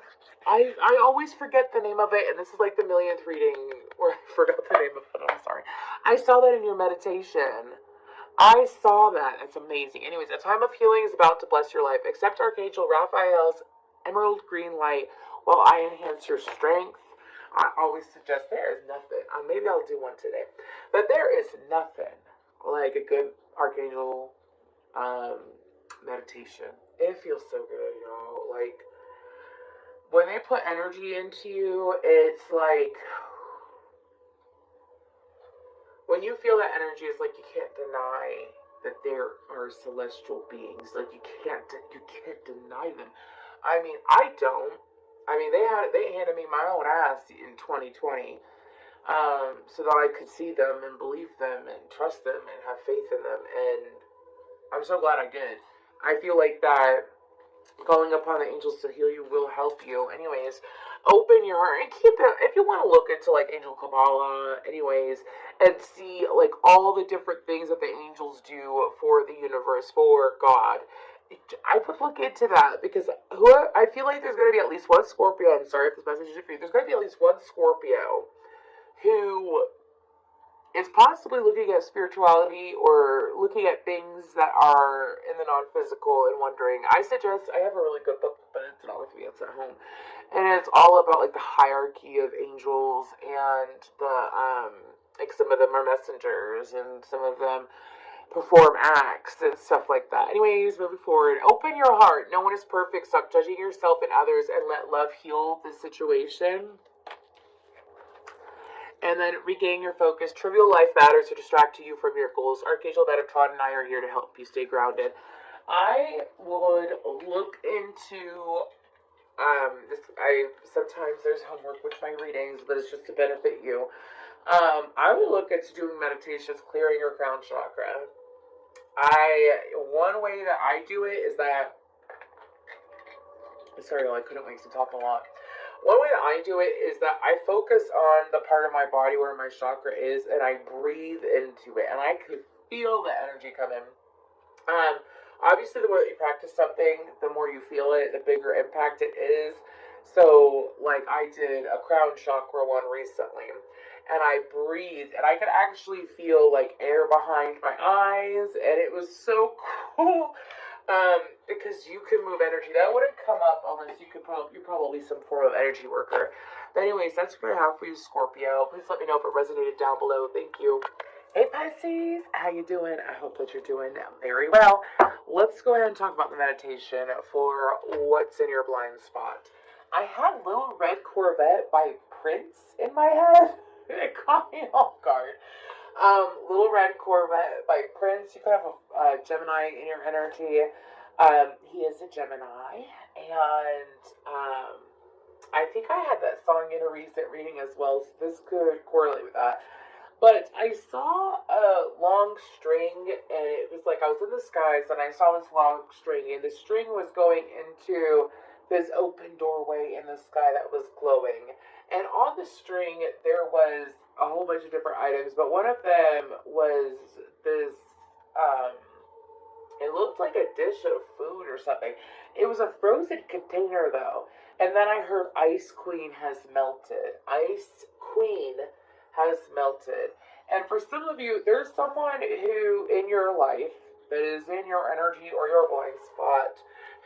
I always forget the name of it, and this is like the millionth reading where I forgot the name of it. I'm sorry. I saw that in your meditation. I saw that. It's amazing. Anyways, a time of healing is about to bless your life. Accept Archangel Raphael's emerald green light while I enhance your strength. I always suggest there is nothing. Maybe I'll do one today. But there is nothing like a good Archangel meditation. It feels so good, y'all. Like, when they put energy into you, it's like, when you feel that energy, it's like you can't deny that there are celestial beings. Like, you can't deny them. I mean, I don't. I mean, they handed me my own ass in 2020, so that I could see them and believe them and trust them and have faith in them. And I'm so glad I did. I feel like that calling upon the angels to heal you will help you. Anyways, open your heart and keep it. If you want to look into like Angel Kabbalah, anyways, and see like all the different things that the angels do for the universe, for God, I would look into that, because I feel like there's going to be at least one Scorpio. I'm sorry if this message is for you. There's going to be at least one Scorpio who is possibly looking at spirituality or looking at things that are in the non-physical and wondering. I have a really good book, but it's not with me, it's at home. And it's all about like the hierarchy of angels, and the like some of them are messengers and some of them perform acts and stuff like that. Anyways, moving forward, open your heart. No one is perfect. Stop judging yourself and others and let love heal the situation. And then regain your focus. Trivial life matters to distract you from your goals. Archangel Metatron and I are here to help you stay grounded. I would look into this. Sometimes there's homework with my readings, but it's just to benefit you. I would look into doing meditations, clearing your crown chakra. One way that I do it is that. Sorry, I couldn't wait to talk a lot. One way that I do it is that I focus on the part of my body where my chakra is, and I breathe into it, and I could feel the energy come in. Obviously, the more that you practice something, the more you feel it, the bigger impact it is. So, like, I did a crown chakra one recently, and I breathed, and I could actually feel, like, air behind my eyes, and it was so cool. Because you can move energy. That wouldn't come up unless you're probably some form of energy worker. But anyways, that's what I have for you, Scorpio. Please let me know if it resonated down below. Thank you. Hey, Pisces. How you doing? I hope that you're doing very well. Let's go ahead and talk about the meditation for what's in your blind spot. I had Little Red Corvette by Prince in my head. It caught me off guard. Little Red Corvette by Prince. You could have a Gemini in your energy. He is a Gemini, and I think I had that song in a recent reading as well, so this could correlate with that. But I saw a long string, and it was like I was in the skies, and I saw this long string, and the string was going into this open doorway in the sky that was glowing. And on the string, there was a whole bunch of different items, but one of them was this. Um, it looked like a dish of food or something. It was a frozen container, though. And then I heard Ice Queen has melted. Ice Queen has melted. And for some of you, there's someone who in your life that is in your energy or your blind spot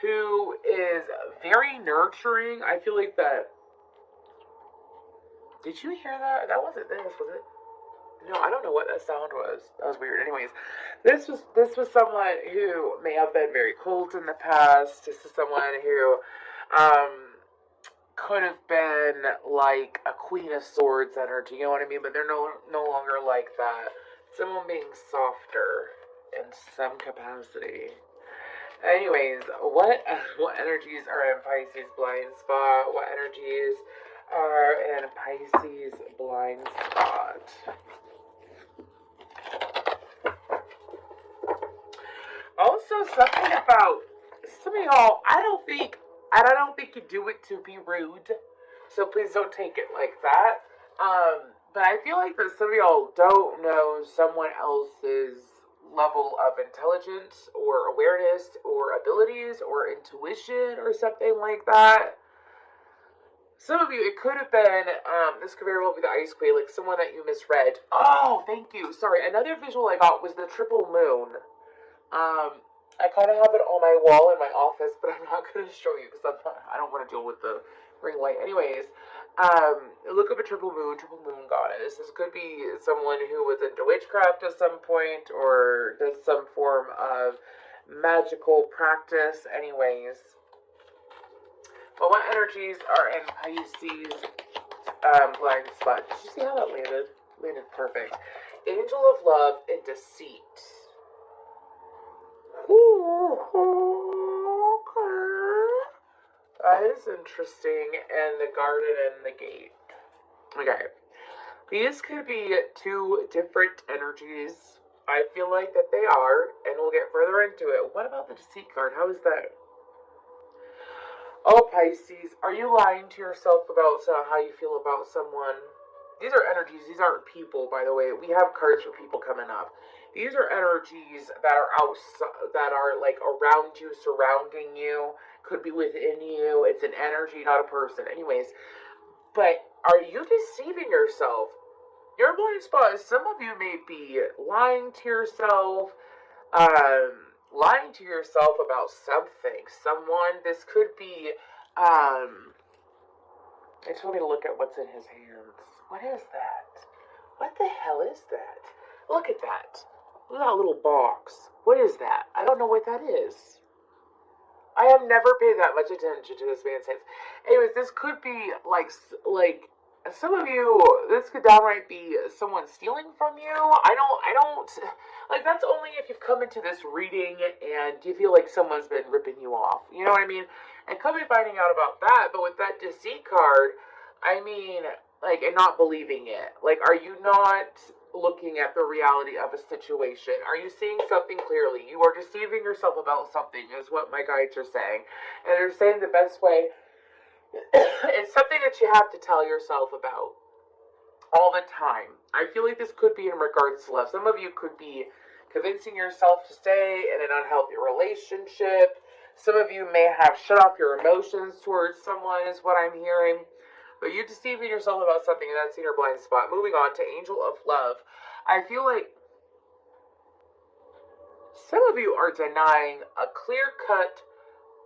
who is very nurturing. I feel like that. Did you hear that? That wasn't this, was it? No, I don't know what that sound was. That was weird. Anyways, this was someone who may have been very cold in the past. This is someone who could have been like a Queen of Swords energy, you know what I mean? But they're no longer like that. Someone being softer in some capacity. Anyways, what energies are in Pisces blind spot? What energies are in Pisces blind spot? Also, something about some of y'all. I don't think you do it to be rude. So please don't take it like that. But I feel like that some of y'all don't know someone else's level of intelligence or awareness or abilities or intuition or something like that. Some of you, it could have been, this could very well be the Ice Queen, like someone that you misread. Oh, thank you. Sorry, another visual I got was the triple moon. I kind of have it on my wall in my office, but I'm not going to show you because I don't want to deal with the ring light. Anyways, look up a triple moon goddess. This could be someone who was into witchcraft at some point or does some form of magical practice. Anyways, but what energies are in Pisces blind spot? Did you see how that landed? Landed perfect. Angel of love and deceit. That is interesting. And the garden and the gate. Okay. These could be two different energies. I feel like that they are, and we'll get further into it. What about the deceit card? How is that? Oh, Pisces, are you lying to yourself about how you feel about someone? These are energies. These aren't people, by the way. We have cards for people coming up. These are energies that are that are like around you, surrounding you. Could be within you. It's an energy, not a person. Anyways, but are you deceiving yourself? Your blind spot is some of you may be lying to yourself. Lying to yourself about something, someone. This could be, they told me to look at what's in his hands. What is that? What the hell is that? Look at that. Look at that little box. What is that? I don't know what that is. I have never paid that much attention to this man's hands. Anyways, this could be like some of you, this could downright be someone stealing from you. I don't, like, that's only if you've come into this reading and you feel like someone's been ripping you off. You know what I mean? And come be finding out about that, but with that deceit card, I mean, like, and not believing it. Like, are you not looking at the reality of a situation? Are you seeing something clearly? You are deceiving yourself about something, is what my guides are saying. And they're saying the best way, it's something that you have to tell yourself about all the time. I feel like this could be in regards to love. Some of you could be convincing yourself to stay in an unhealthy relationship. Some of you may have shut off your emotions towards someone, is what I'm hearing. But you're deceiving yourself about something, and that's in your blind spot. Moving on to Angel of Love. I feel like some of you are denying a clear-cut,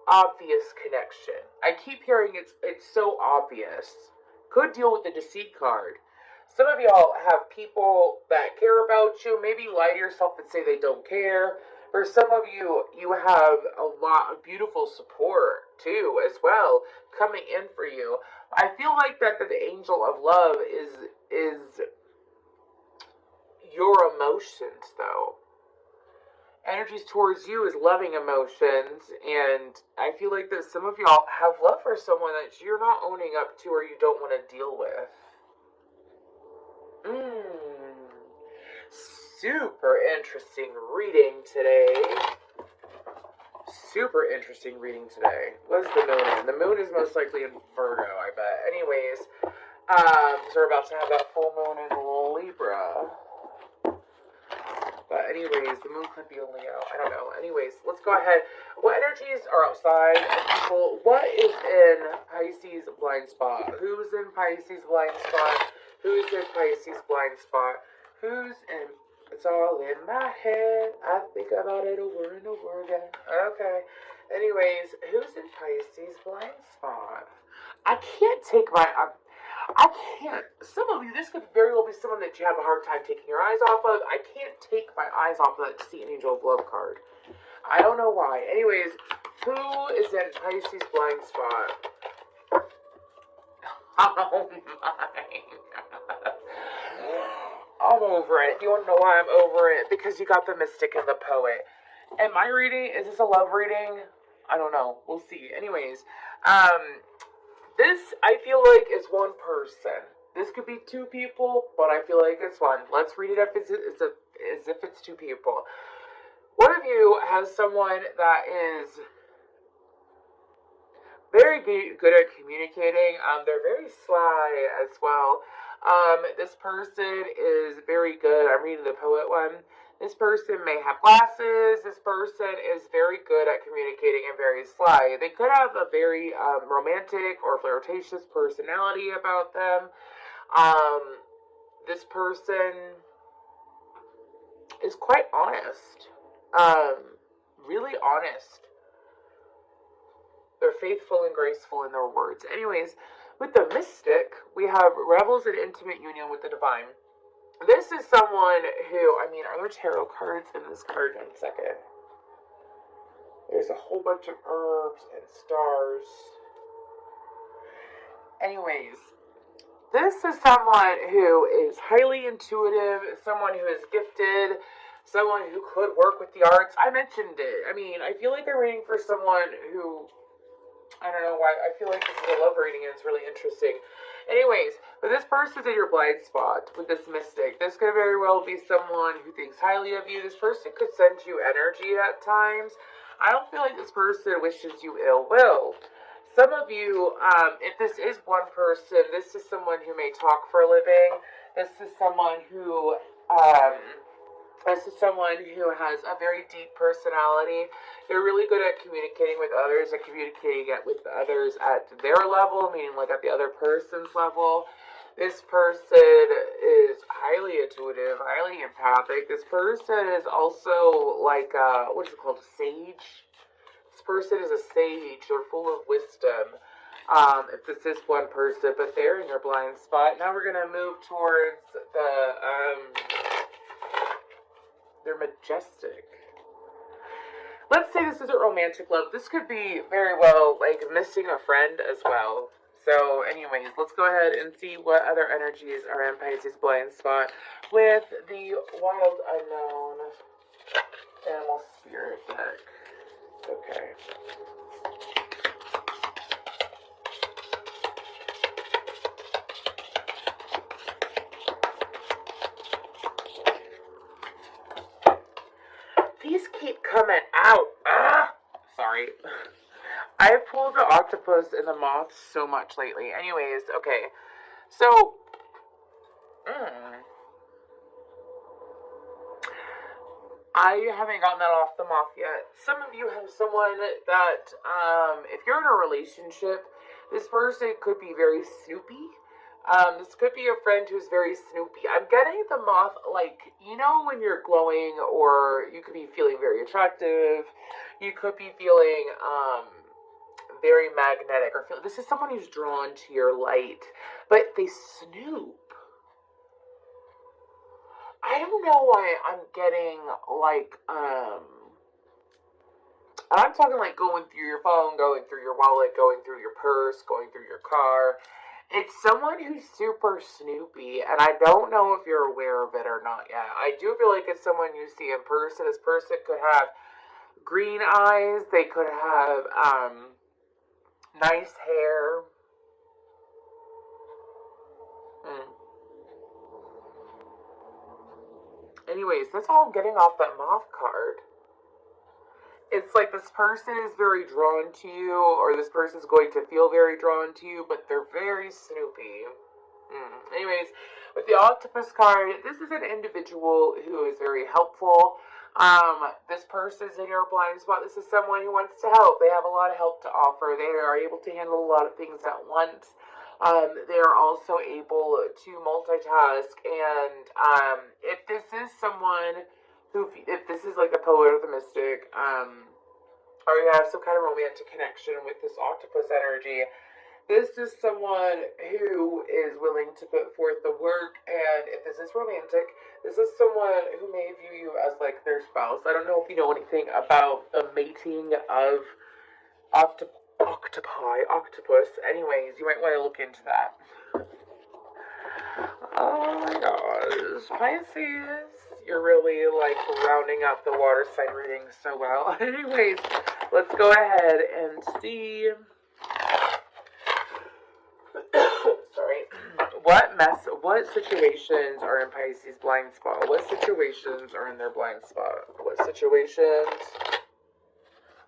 obvious connection. I keep hearing it's so obvious. Could deal with the deceit card. Some of y'all have people that care about you. Maybe lie to yourself and say they don't care. For some of you, you have a lot of beautiful support too, as well, coming in for you. I feel like that the Angel of Love is your emotions, though. Energies towards you is loving emotions, and I feel like that some of y'all have love for someone that you're not owning up to or you don't want to deal with. Super interesting reading today. Super interesting reading today. What is the moon in? The moon is most likely in Virgo, I bet. Anyways, so we're about to have that full moon in Libra. But anyways, the moon could be a Leo. I don't know. Anyways, let's go ahead. What energies are outside of people? What is in Pisces blind spot? Who's in Pisces blind spot? Who's in Pisces blind spot? Who's in... It's all in my head. I think about it over and over again. Okay. Anyways, who's in Pisces blind spot? I can't take my... I can't. Some of you, this could very well be someone that you have a hard time taking your eyes off of. I can't take my eyes off of that to see an Angel of Love card. I don't know why. Anyways, who is in Pisces blind spot? Oh my God. I'm over it. Do you want to know why I'm over it? Because you got the Mystic and the Poet. Am I reading? Is this a love reading? I don't know. We'll see. Anyways, this, I feel like, is one person. This could be two people, but I feel like it's one. Let's read it as if it's two people. One of you has someone that is very good at communicating. They're very sly as well. This person is very good. I'm reading the Poet one. This person may have glasses. This person is very good at communicating and very sly. They could have a very romantic or flirtatious personality about them. This person is quite honest. Really honest. They're faithful and graceful in their words. Anyways, with the Mystic, we have revels in intimate union with the divine. This is someone who, I mean, are there tarot cards in this card? 1 second. There's a whole bunch of herbs and stars. Anyways, this is someone who is highly intuitive, someone who is gifted, someone who could work with the arts. I mentioned it. I mean, I feel like I'm reading for someone who, I don't know why, I feel like this is a love reading and it's really interesting. Anyways, but this person's in your blind spot with this Mystic. This could very well be someone who thinks highly of you. This person could send you energy at times. I don't feel like this person wishes you ill will. Some of you, if this is one person, this is someone who may talk for a living. This is someone who has a very deep personality. They're really good at communicating with others and communicating with others at their level, meaning like at the other person's level. This person is highly intuitive, highly empathic. This person is also like, what is it called, sage? This person is a sage. They're full of wisdom. If this is one person, but they're in your blind spot. Now we're going to move towards they're majestic. Let's say this isn't romantic love. This could be very well like missing a friend as well. So anyways, let's go ahead and see what other energies are in Pisces blind spot with the Wild Unknown Animal Spirit deck. Okay. These keep coming out. Sorry. I've pulled the octopus and the moth so much lately. Anyways, okay. So, I haven't gotten that off the moth yet. Some of you have someone that, if you're in a relationship, this person could be very snoopy. This could be a friend who's very snoopy. I'm getting the moth, like, you know when you're glowing, or you could be feeling very attractive, you could be feeling, very magnetic, or feel, this is someone who's drawn to your light, but they snoop. I don't know why I'm getting, like, I'm talking like going through your phone, going through your wallet, going through your purse, going through your car. It's someone who's super snoopy, and I don't know if you're aware of it or not yet. I do feel like it's someone you see in person. This person could have green eyes, they could have nice hair. Mm. Anyways, that's all I'm getting off that moth card. It's like this person is very drawn to you, or this person's going to feel very drawn to you, but they're very snoopy. Anyways, with the octopus card, this is an individual who is very helpful. This person's in your blind spot. This is someone who wants to help. They have a lot of help to offer. They are able to handle a lot of things at once. They are also able to multitask. And if this is someone who, if this is like the poet or the mystic, or you have some kind of romantic connection with this octopus energy, this is someone who is willing to put forth the work, and if this is romantic, this is someone who may view you as like their spouse. I don't know if you know anything about the mating of octopus. Anyways, you might want to look into that. Oh my gosh, Pisces, you're really like rounding out the water sign reading so well. Anyways, let's go ahead and see. Sorry. What situations are in Pisces blind spot? What situations are in their blind spot? What situations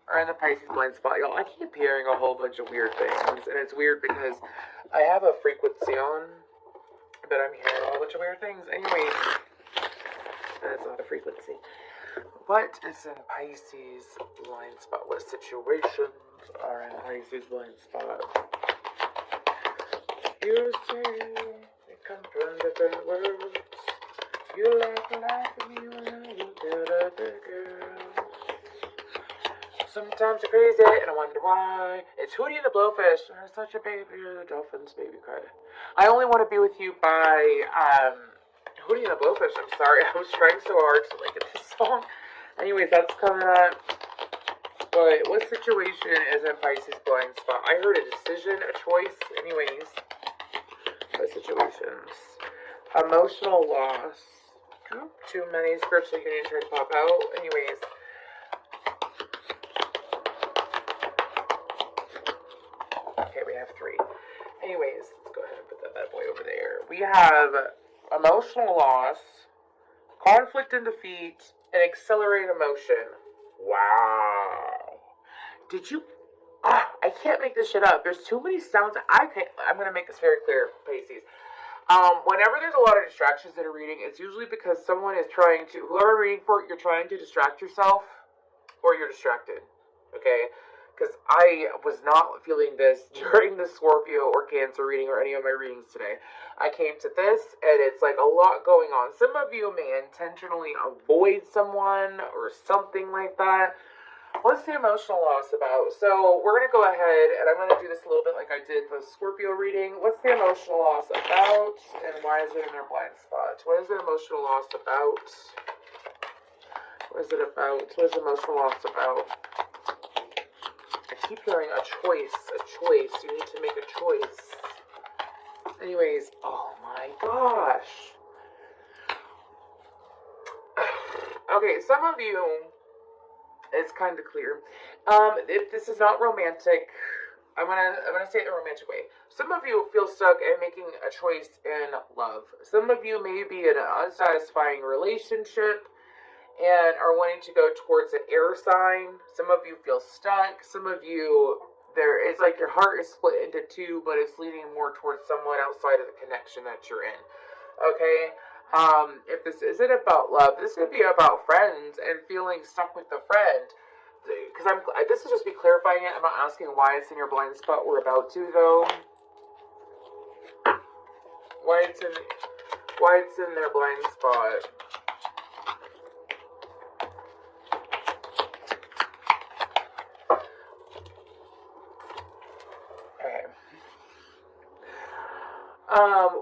are in the Pisces blind spot? Y'all, I keep hearing a whole bunch of weird things, and it's weird because I have a frequency on, but I'm hearing a whole bunch of weird things. Anyways, that's not a frequency. What is in Pisces blind spot? What situations are in Pisces blind spot? You say they come from different worlds. You laugh at me when I look at other girls. Sometimes you're crazy and I wonder why. It's Hootie and the Blowfish. You're such a baby, you're the dolphin's baby cry. I Only Want to Be With You by Hootie and the Blowfish. I'm sorry, I was trying so hard to like get this song. Anyways, that's coming up. But what situation is in Pisces blind spot? I heard a decision, a choice. Anyways. Situations. Emotional loss. Too many spiritual union trying to pop out. Anyways. Okay, we have 3. Anyways, let's go ahead and put that bad boy over there. We have emotional loss, conflict and defeat, and accelerated emotion. Wow. Did you... I can't make this shit up. There's too many sounds. I'm going to make this very clear, Pisces. Whenever there's a lot of distractions in a reading, it's usually because someone is trying to, whoever reading for, you're trying to distract yourself, or you're distracted, okay? Because I was not feeling this during the Scorpio or Cancer reading or any of my readings today. I came to this, and it's like a lot going on. Some of you may intentionally avoid someone or something like that. What's the emotional loss about? So we're going to go ahead and I'm going to do this a little bit like I did the Scorpio reading. What's the emotional loss about and why is it in their blind spot? What is the emotional loss about? What is it about? What is the emotional loss about? I keep hearing a choice, a choice. You need to make a choice. Anyways, oh my gosh. Okay, some of you... It's kind of clear. If this is not romantic, I'm gonna say it in a romantic way. Some of you feel stuck in making a choice in love. Some of you may be in an unsatisfying relationship and are wanting to go towards an air sign. Some of you feel stuck. Some of you, it's like your heart is split into 2, but it's leaning more towards someone outside of the connection that you're in. Okay? If this isn't about love, this could be about friends and feeling stuck with the friend. Because this is just me clarifying it. I'm not asking why it's in your blind spot. We're about to, though. Why it's in their blind spot. Okay.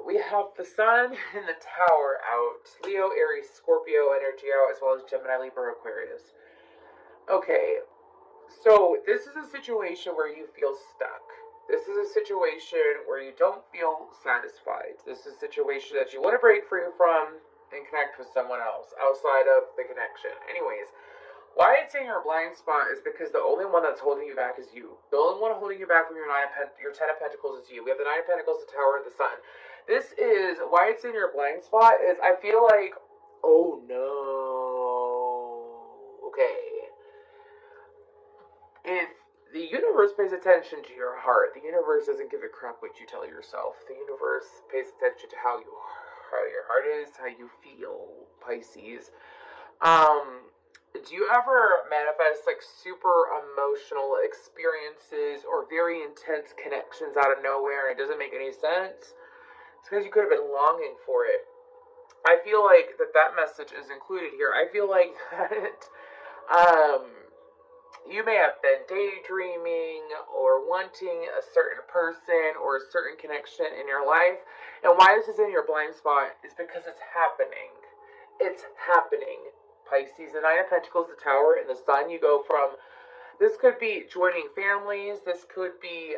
We have the Sun and the Tower out. Leo, Aries, Scorpio energy out, as well as Gemini, Libra, Aquarius. Okay, so this is a situation where you feel stuck. This is a situation where you don't feel satisfied. This is a situation that you want to break free from and connect with someone else outside of the connection. Anyways, why it's in your blind spot is because the only one that's holding you back is you. The only one holding you back from your Ten of Pentacles is you. We have the Nine of Pentacles, the Tower, and the Sun. This is why it's in your blind spot. Is I feel like, oh no, okay. If the universe pays attention to your heart, the universe doesn't give a crap what you tell yourself. The universe pays attention to how you are, how your heart is, how you feel, Pisces. Do you ever manifest like super emotional experiences or very intense connections out of nowhere and it doesn't make any sense? It's because you could have been longing for it. I feel like that message is included here. I feel like that you may have been daydreaming or wanting a certain person or a certain connection in your life. And why this is in your blind spot is because it's happening. It's happening. Pisces, the Nine of Pentacles, the Tower, and the Sun. You go from, this could be joining families. This could be,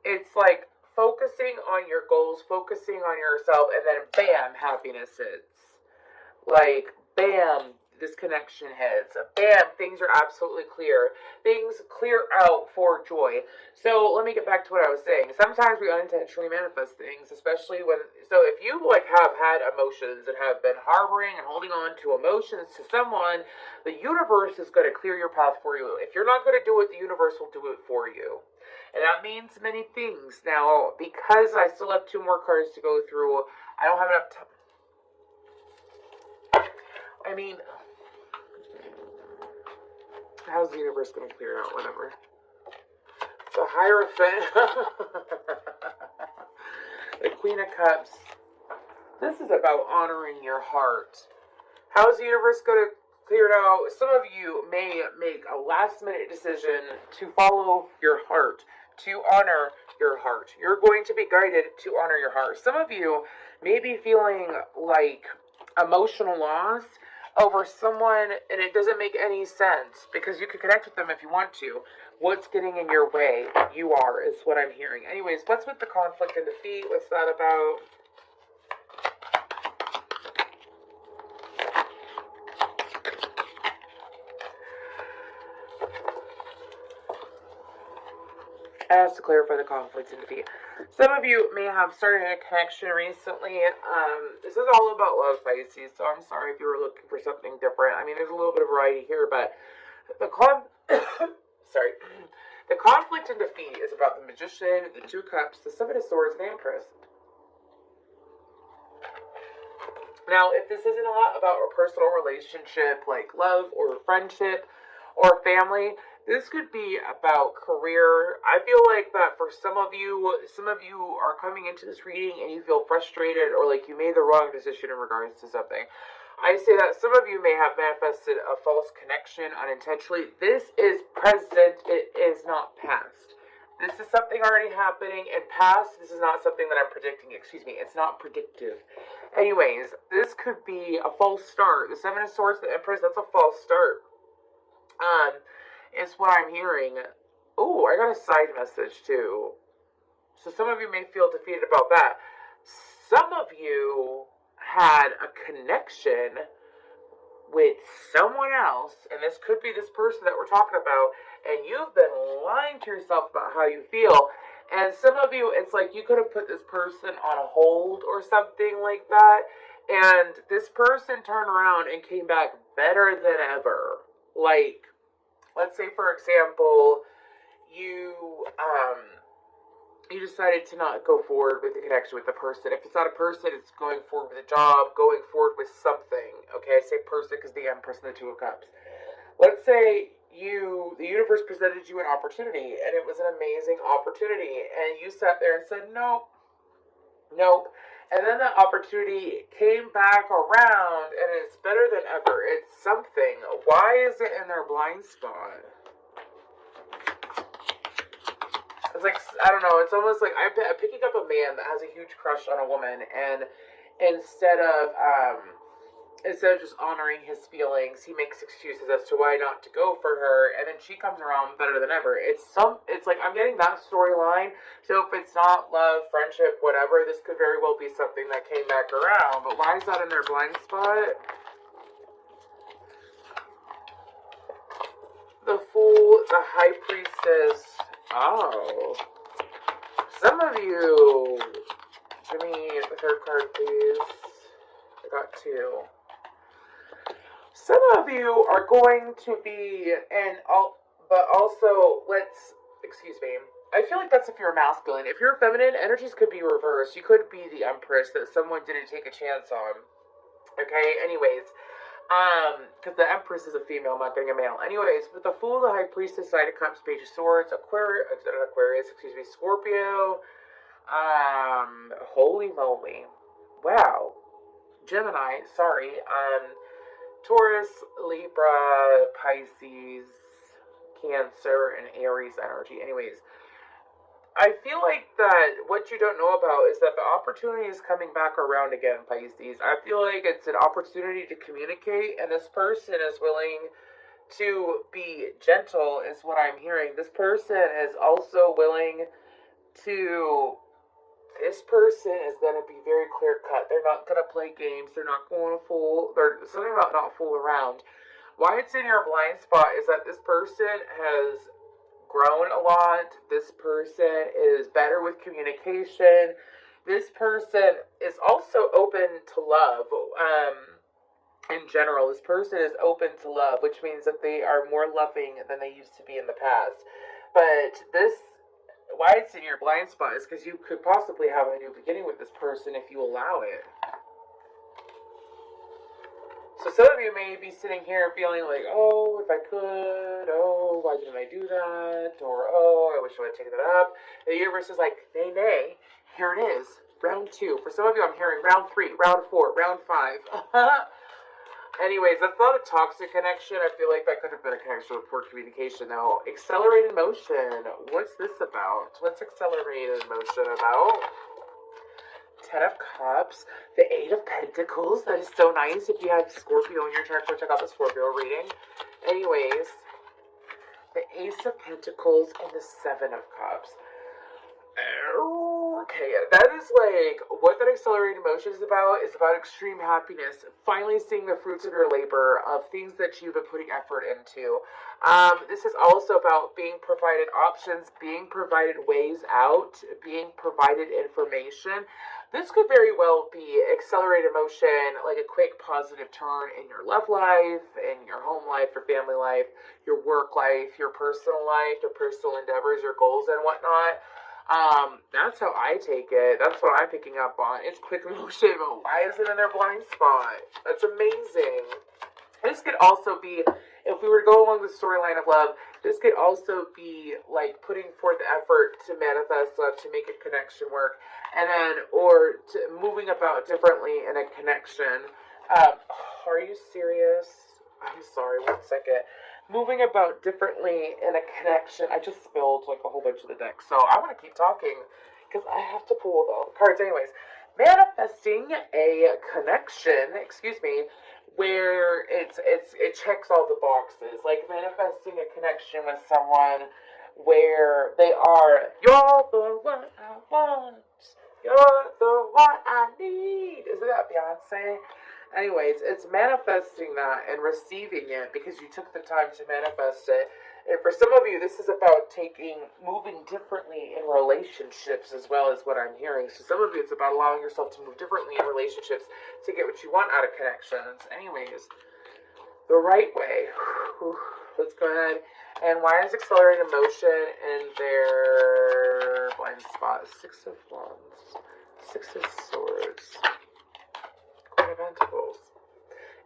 it's like focusing on your goals, focusing on yourself, and then bam, happiness hits. Like, bam, this connection hits. Bam, things are absolutely clear. Things clear out for joy. So let me get back to what I was saying. Sometimes we unintentionally manifest things, especially when, so if you like have had emotions and have been harboring and holding on to emotions to someone, the universe is going to clear your path for you. If you're not going to do it, the universe will do it for you. And that means many things. Now, because I still have 2 more cards to go through, I don't have enough time. I mean, how's the universe going to clear out? Whatever. The Hierophant. The Queen of Cups. This is about honoring your heart. How's the universe going to clear it out? Some of you may make a last-minute decision to follow your heart, to honor your heart. You're going to be guided to honor your heart. Some of you may be feeling like emotional loss over someone, and it doesn't make any sense because you can connect with them if you want to. What's getting in your way? You are, is what I'm hearing. Anyways, what's with the conflict and defeat? What's that about? As to clarify the conflict and defeat. Some of you may have started a connection recently. This is all about love, Pisces, so I'm sorry if you were looking for something different. I mean, there's a little bit of variety here, but the the conflict and defeat is about the Magician, the 2 Cups, the 7 of Swords, and the Empress. Now, if this isn't a lot about a personal relationship, like love or friendship or family, this could be about career. I feel like that for some of you are coming into this reading and you feel frustrated or like you made the wrong decision in regards to something. I say that some of you may have manifested a false connection unintentionally. This is present, it is not past. This is something already happening in past. This is not something that I'm predicting. Excuse me, it's not predictive. Anyways, this could be a false start. The 7 of Swords, the Empress, that's a false start. Is what I'm hearing. Oh, I got a side message too. So some of you may feel defeated about that. Some of you had a connection with someone else, and this could be this person that we're talking about, and you've been lying to yourself about how you feel. And some of you, it's like you could have put this person on a hold or something like that, and this person turned around and came back better than ever. Like, let's say, for example, you decided to not go forward with the connection with the person. If it's not a person, it's going forward with a job, going forward with something. Okay, I say person because the Empress and the 2 of Cups. Let's say the universe presented you an opportunity, and it was an amazing opportunity, and you sat there and said, nope, nope. And then the opportunity came back around, and it's better than ever. It's something. Why is it in their blind spot? It's like, I don't know, it's almost like I'm picking up a man that has a huge crush on a woman, and instead of instead of just honoring his feelings, he makes excuses as to why not to go for her, and then she comes around better than ever. It's like I'm getting that storyline. So if it's not love, friendship, whatever, this could very well be something that came back around. But why is that in their blind spot? The Fool, the High Priestess. Oh. Some of you, give me the third card, please. I got two. Some of you are going to be, but also, excuse me. I feel like that's if you're masculine. If you're feminine, energies could be reversed. You could be the Empress that someone didn't take a chance on. Okay, anyways. Because the Empress is a female, I'm not getting a male. Anyways, with the Fool, the High Priestess, Knight of Cups, Page of Swords, Scorpio. Holy moly. Wow. Gemini, sorry. Taurus, Libra, Pisces, Cancer, and Aries energy. Anyways, I feel like that what you don't know about is that the opportunity is coming back around again, Pisces. I feel like it's an opportunity to communicate, and this person is willing to be gentle, is what I'm hearing. This person is also willing to... This person is going to be very clear cut. They're not going to play games. They're not going to fool. There's something about not fool around. Why it's in your blind spot is that this person has grown a lot. This person is better with communication. This person is also open to love. In general, this person is open to love, which means that they are more loving than they used to be in the past. But why it's in your blind spot is because you could possibly have a new beginning with this person if you allow it. So some of you may be sitting here feeling like, oh, if I could, oh, why didn't I do that? Or, oh, I wish I would have taken that up. And the universe is like, nay, nay, here it is. Round 2. For some of you, I'm hearing round 3, round 4, round 5. Anyways, that's not a toxic connection. I feel like that could have been a connection with poor communication, though. Accelerated motion. What's this about? What's accelerated motion about? 10 of Cups. The 8 of Pentacles. That is so nice. If you have Scorpio in your chart, go check out the Scorpio reading. Anyways, the Ace of Pentacles and the 7 of Cups. Okay, that is like what that accelerated emotion is about extreme happiness, finally seeing the fruits of your labor, of things that you've been putting effort into. This is also about being provided options, being provided ways out, being provided information. This could very well be accelerated emotion, like a quick positive turn in your love life, in your home life, your family life, your work life, your personal endeavors, your goals and whatnot. That's how I take it. That's what I'm picking up on. It's quick motion, but why is it in their blind spot? That's amazing. This could also be, if we were to go along the storyline of love, this could also be like putting forth effort to manifest love, to make a connection work, and then, or to moving about differently in a connection. Are you serious? I'm sorry, 1 second. Moving about differently in a connection. I just spilled like a whole bunch of the deck, so I want to keep talking because I have to pull all the cards. Anyways, manifesting a connection, where it checks all the boxes. Like manifesting a connection with someone where they are, you're the one I want, you're the one I need. Isn't that Beyonce? Anyways, it's manifesting that and receiving it because you took the time to manifest it. And for some of you, this is about moving differently in relationships as well, as what I'm hearing. So some of you, it's about allowing yourself to move differently in relationships to get what you want out of connections. Anyways, the right way. Let's go ahead. And why is accelerated emotion in their blind spot? 6 of Wands, 6 of Swords, Queen of Pentacles,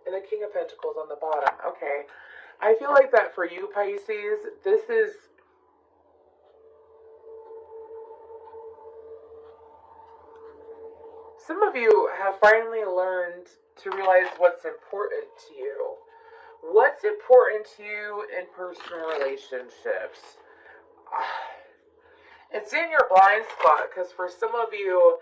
and the King of Pentacles on the bottom. Okay, I feel like that for you, Pisces, this is... Some of you have finally learned to realize what's important to you. What's important to you in personal relationships? It's in your blind spot, because for some of you,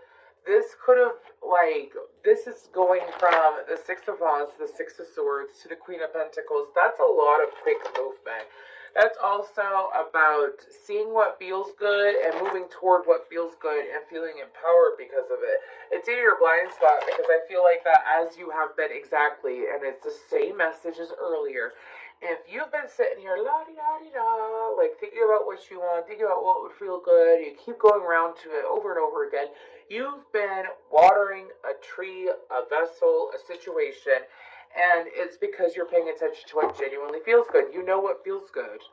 This could have, like, this is going from the Six of Wands to the Six of Swords to the Queen of Pentacles. That's a lot of quick movement. That's also about seeing what feels good and moving toward what feels good and feeling empowered because of it. It's in your blind spot because I feel like that as you have been exactly, and it's the same message as earlier. If you've been sitting here la-di-da-di-da, like thinking about what you want, thinking about what would feel good, you keep going around to it over and over again, you've been watering a tree, a vessel, a situation, and it's because you're paying attention to what genuinely feels good. You know what feels good.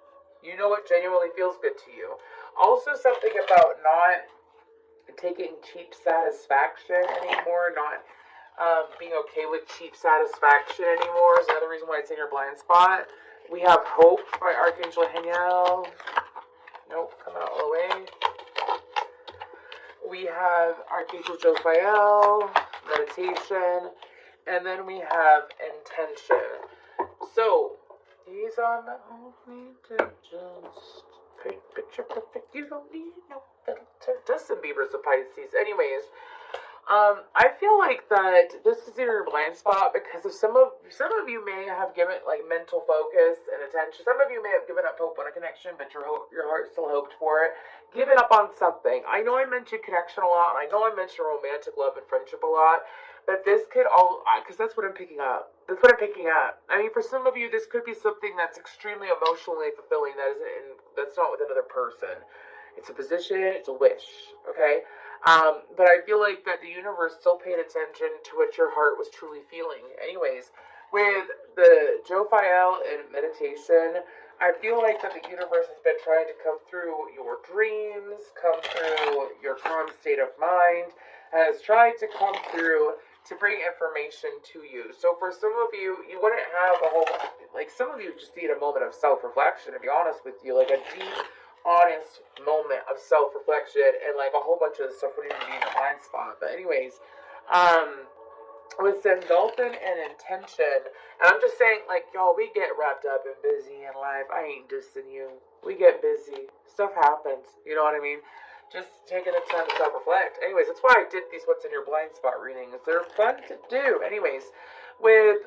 You know what genuinely feels good to you. Also, something about not taking cheap satisfaction anymore, not being okay with cheap satisfaction anymore is another reason why it's in your blind spot. We have Hope by Archangel Haniel. Nope, come out all the way. We have Archangel Jophiel, meditation, and then we have intention. So, these are my only intentions. Picture perfect, you don't need no filter. Justin Bieber's a Pisces. Anyways, I feel like that this is in your blind spot because of some of you may have given like mental focus and attention. Some of you may have given up hope on a connection, but your heart still hoped for it. Given up on something. I know I mentioned connection a lot, and I know I mentioned romantic love and friendship a lot, but this could all because that's what I'm picking up. That's what I'm picking up. I mean, for some of you, this could be something that's extremely emotionally fulfilling. That's not with another person. It's a position. It's a wish. Okay. But I feel like that the universe still paid attention to what your heart was truly feeling. Anyways, with the Jophiel and meditation, I feel like that the universe has been trying to come through your dreams, come through your calm state of mind, has tried to come through to bring information to you. So for some of you, you wouldn't have a whole, like some of you just need a moment of self-reflection, to be honest with you, like a deep, honest moment of self-reflection, and like a whole bunch of stuff wouldn't even be in a blind spot. But anyways, with Dolphin and intention, and I'm just saying, like, y'all, we get wrapped up and busy in life. I ain't dissing you. We get busy. Stuff happens. You know what I mean? Just taking the time to self-reflect. Anyways, that's why I did these What's in Your Blind Spot readings. They're fun to do. Anyways, with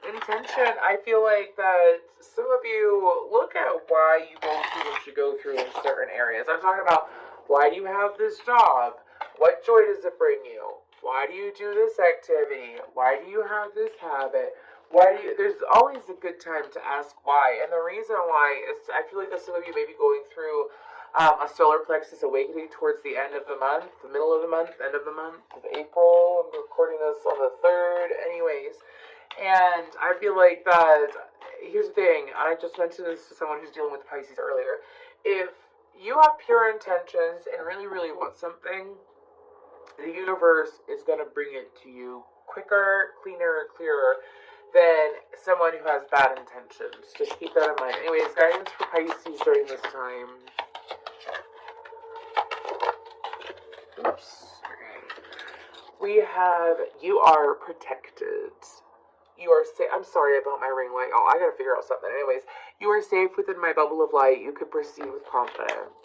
intention, I feel like that some of you look at why you go through what you go through in certain areas. I'm talking about, why do you have this job? What joy does it bring you? Why do you do this activity? Why do you have this habit? There's always a good time to ask why. And the reason why is, I feel like that some of you may be going through a solar plexus awakening towards the end of the month, the middle of the month, end of the month of April. I'm recording this on the 3rd. Anyways, and I feel like that, here's the thing, and I just mentioned this to someone who's dealing with Pisces earlier. If you have pure intentions and really, really want something, the universe is going to bring it to you quicker, cleaner, clearer than someone who has bad intentions. Just keep that in mind. Anyways, guidance for Pisces during this time. Oops. Okay. We have, you are protected. You are safe. I'm sorry about my ring light. Oh, I gotta figure out something. Anyways, you are safe within my bubble of light. You can proceed with confidence.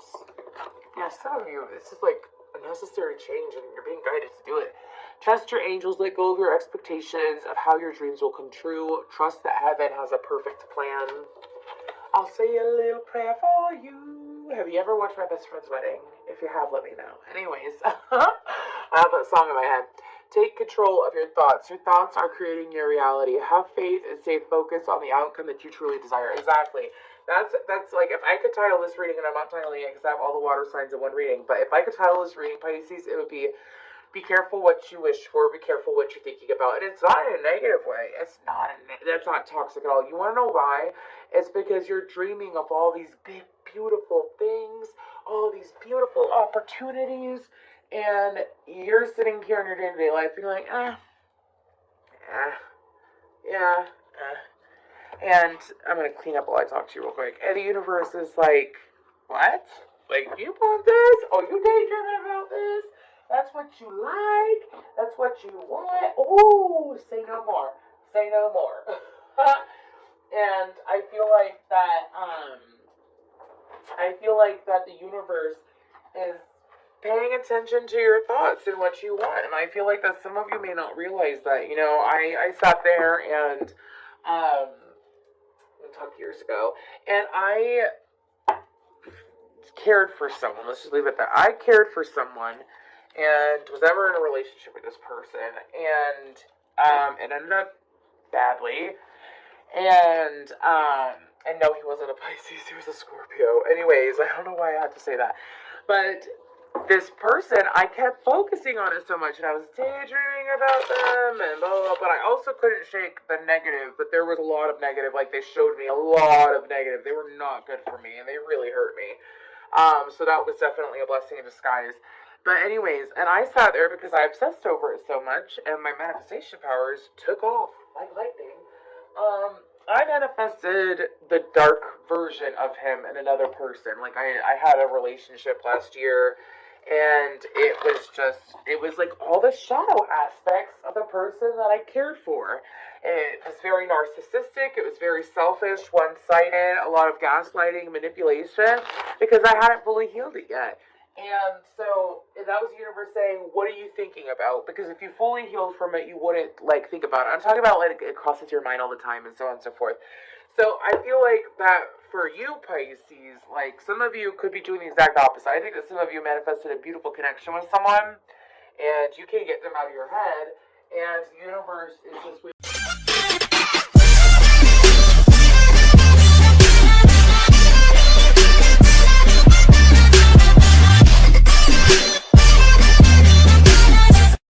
Yeah, some of you, this is like a necessary change and you're being guided to do it. Trust your angels. Let go of your expectations of how your dreams will come true. Trust that heaven has a perfect plan. I'll say a little prayer for you. Have you ever watched My Best Friend's Wedding? If you have, let me know. Anyways, I have that song in my head. Take control of your thoughts. Your thoughts are creating your reality. Have faith and stay focused on the outcome that you truly desire. Exactly. That's like, if I could title this reading, and I'm not titling it because I have all the water signs in one reading, but if I could title this reading, Pisces, it would be careful what you wish for. Be careful what you're thinking about. And it's not in a negative way. That's not toxic at all. You want to know why? It's because you're dreaming of all these big, beautiful things, all these beautiful opportunities, and you're sitting here in your day-to-day life, and you're like, yeah. And I'm going to clean up while I talk to you real quick. And the universe is like, what? Like, you want this? Oh, you daydreaming about this? That's what you like? That's what you want? Oh, say no more. Say no more. And I feel like that the universe is paying attention to your thoughts and what you want. And I feel like that some of you may not realize that. You know, I sat there and we talked years ago, and I cared for someone. Let's just leave it at that. I cared for someone and was ever in a relationship with this person, and it ended up badly. And no, he wasn't a Pisces, he was a Scorpio. Anyways, I don't know why I had to say that. But this person, I kept focusing on it so much, and I was daydreaming about them, and blah, blah, blah, but I also couldn't shake the negative, but there was a lot of negative, like, they showed me a lot of negative. They were not good for me, and they really hurt me. So that was definitely a blessing in disguise. But anyways, and I sat there because I obsessed over it so much, and my manifestation powers took off like lightning. I manifested the dark version of him in another person. Like, I had a relationship last year, and it was like all the shadow aspects of the person that I cared for. It was very narcissistic, it was very selfish, one-sided, a lot of gaslighting, manipulation, because I hadn't fully healed it yet. And so that was the universe saying, what are you thinking about? Because if you fully healed from it, you wouldn't, like, think about it. I'm talking about, like, it crosses your mind all the time and so on and so forth. So I feel like that for you, Pisces, like, some of you could be doing the exact opposite. I think that some of you manifested a beautiful connection with someone, and you can't get them out of your head, and the universe is just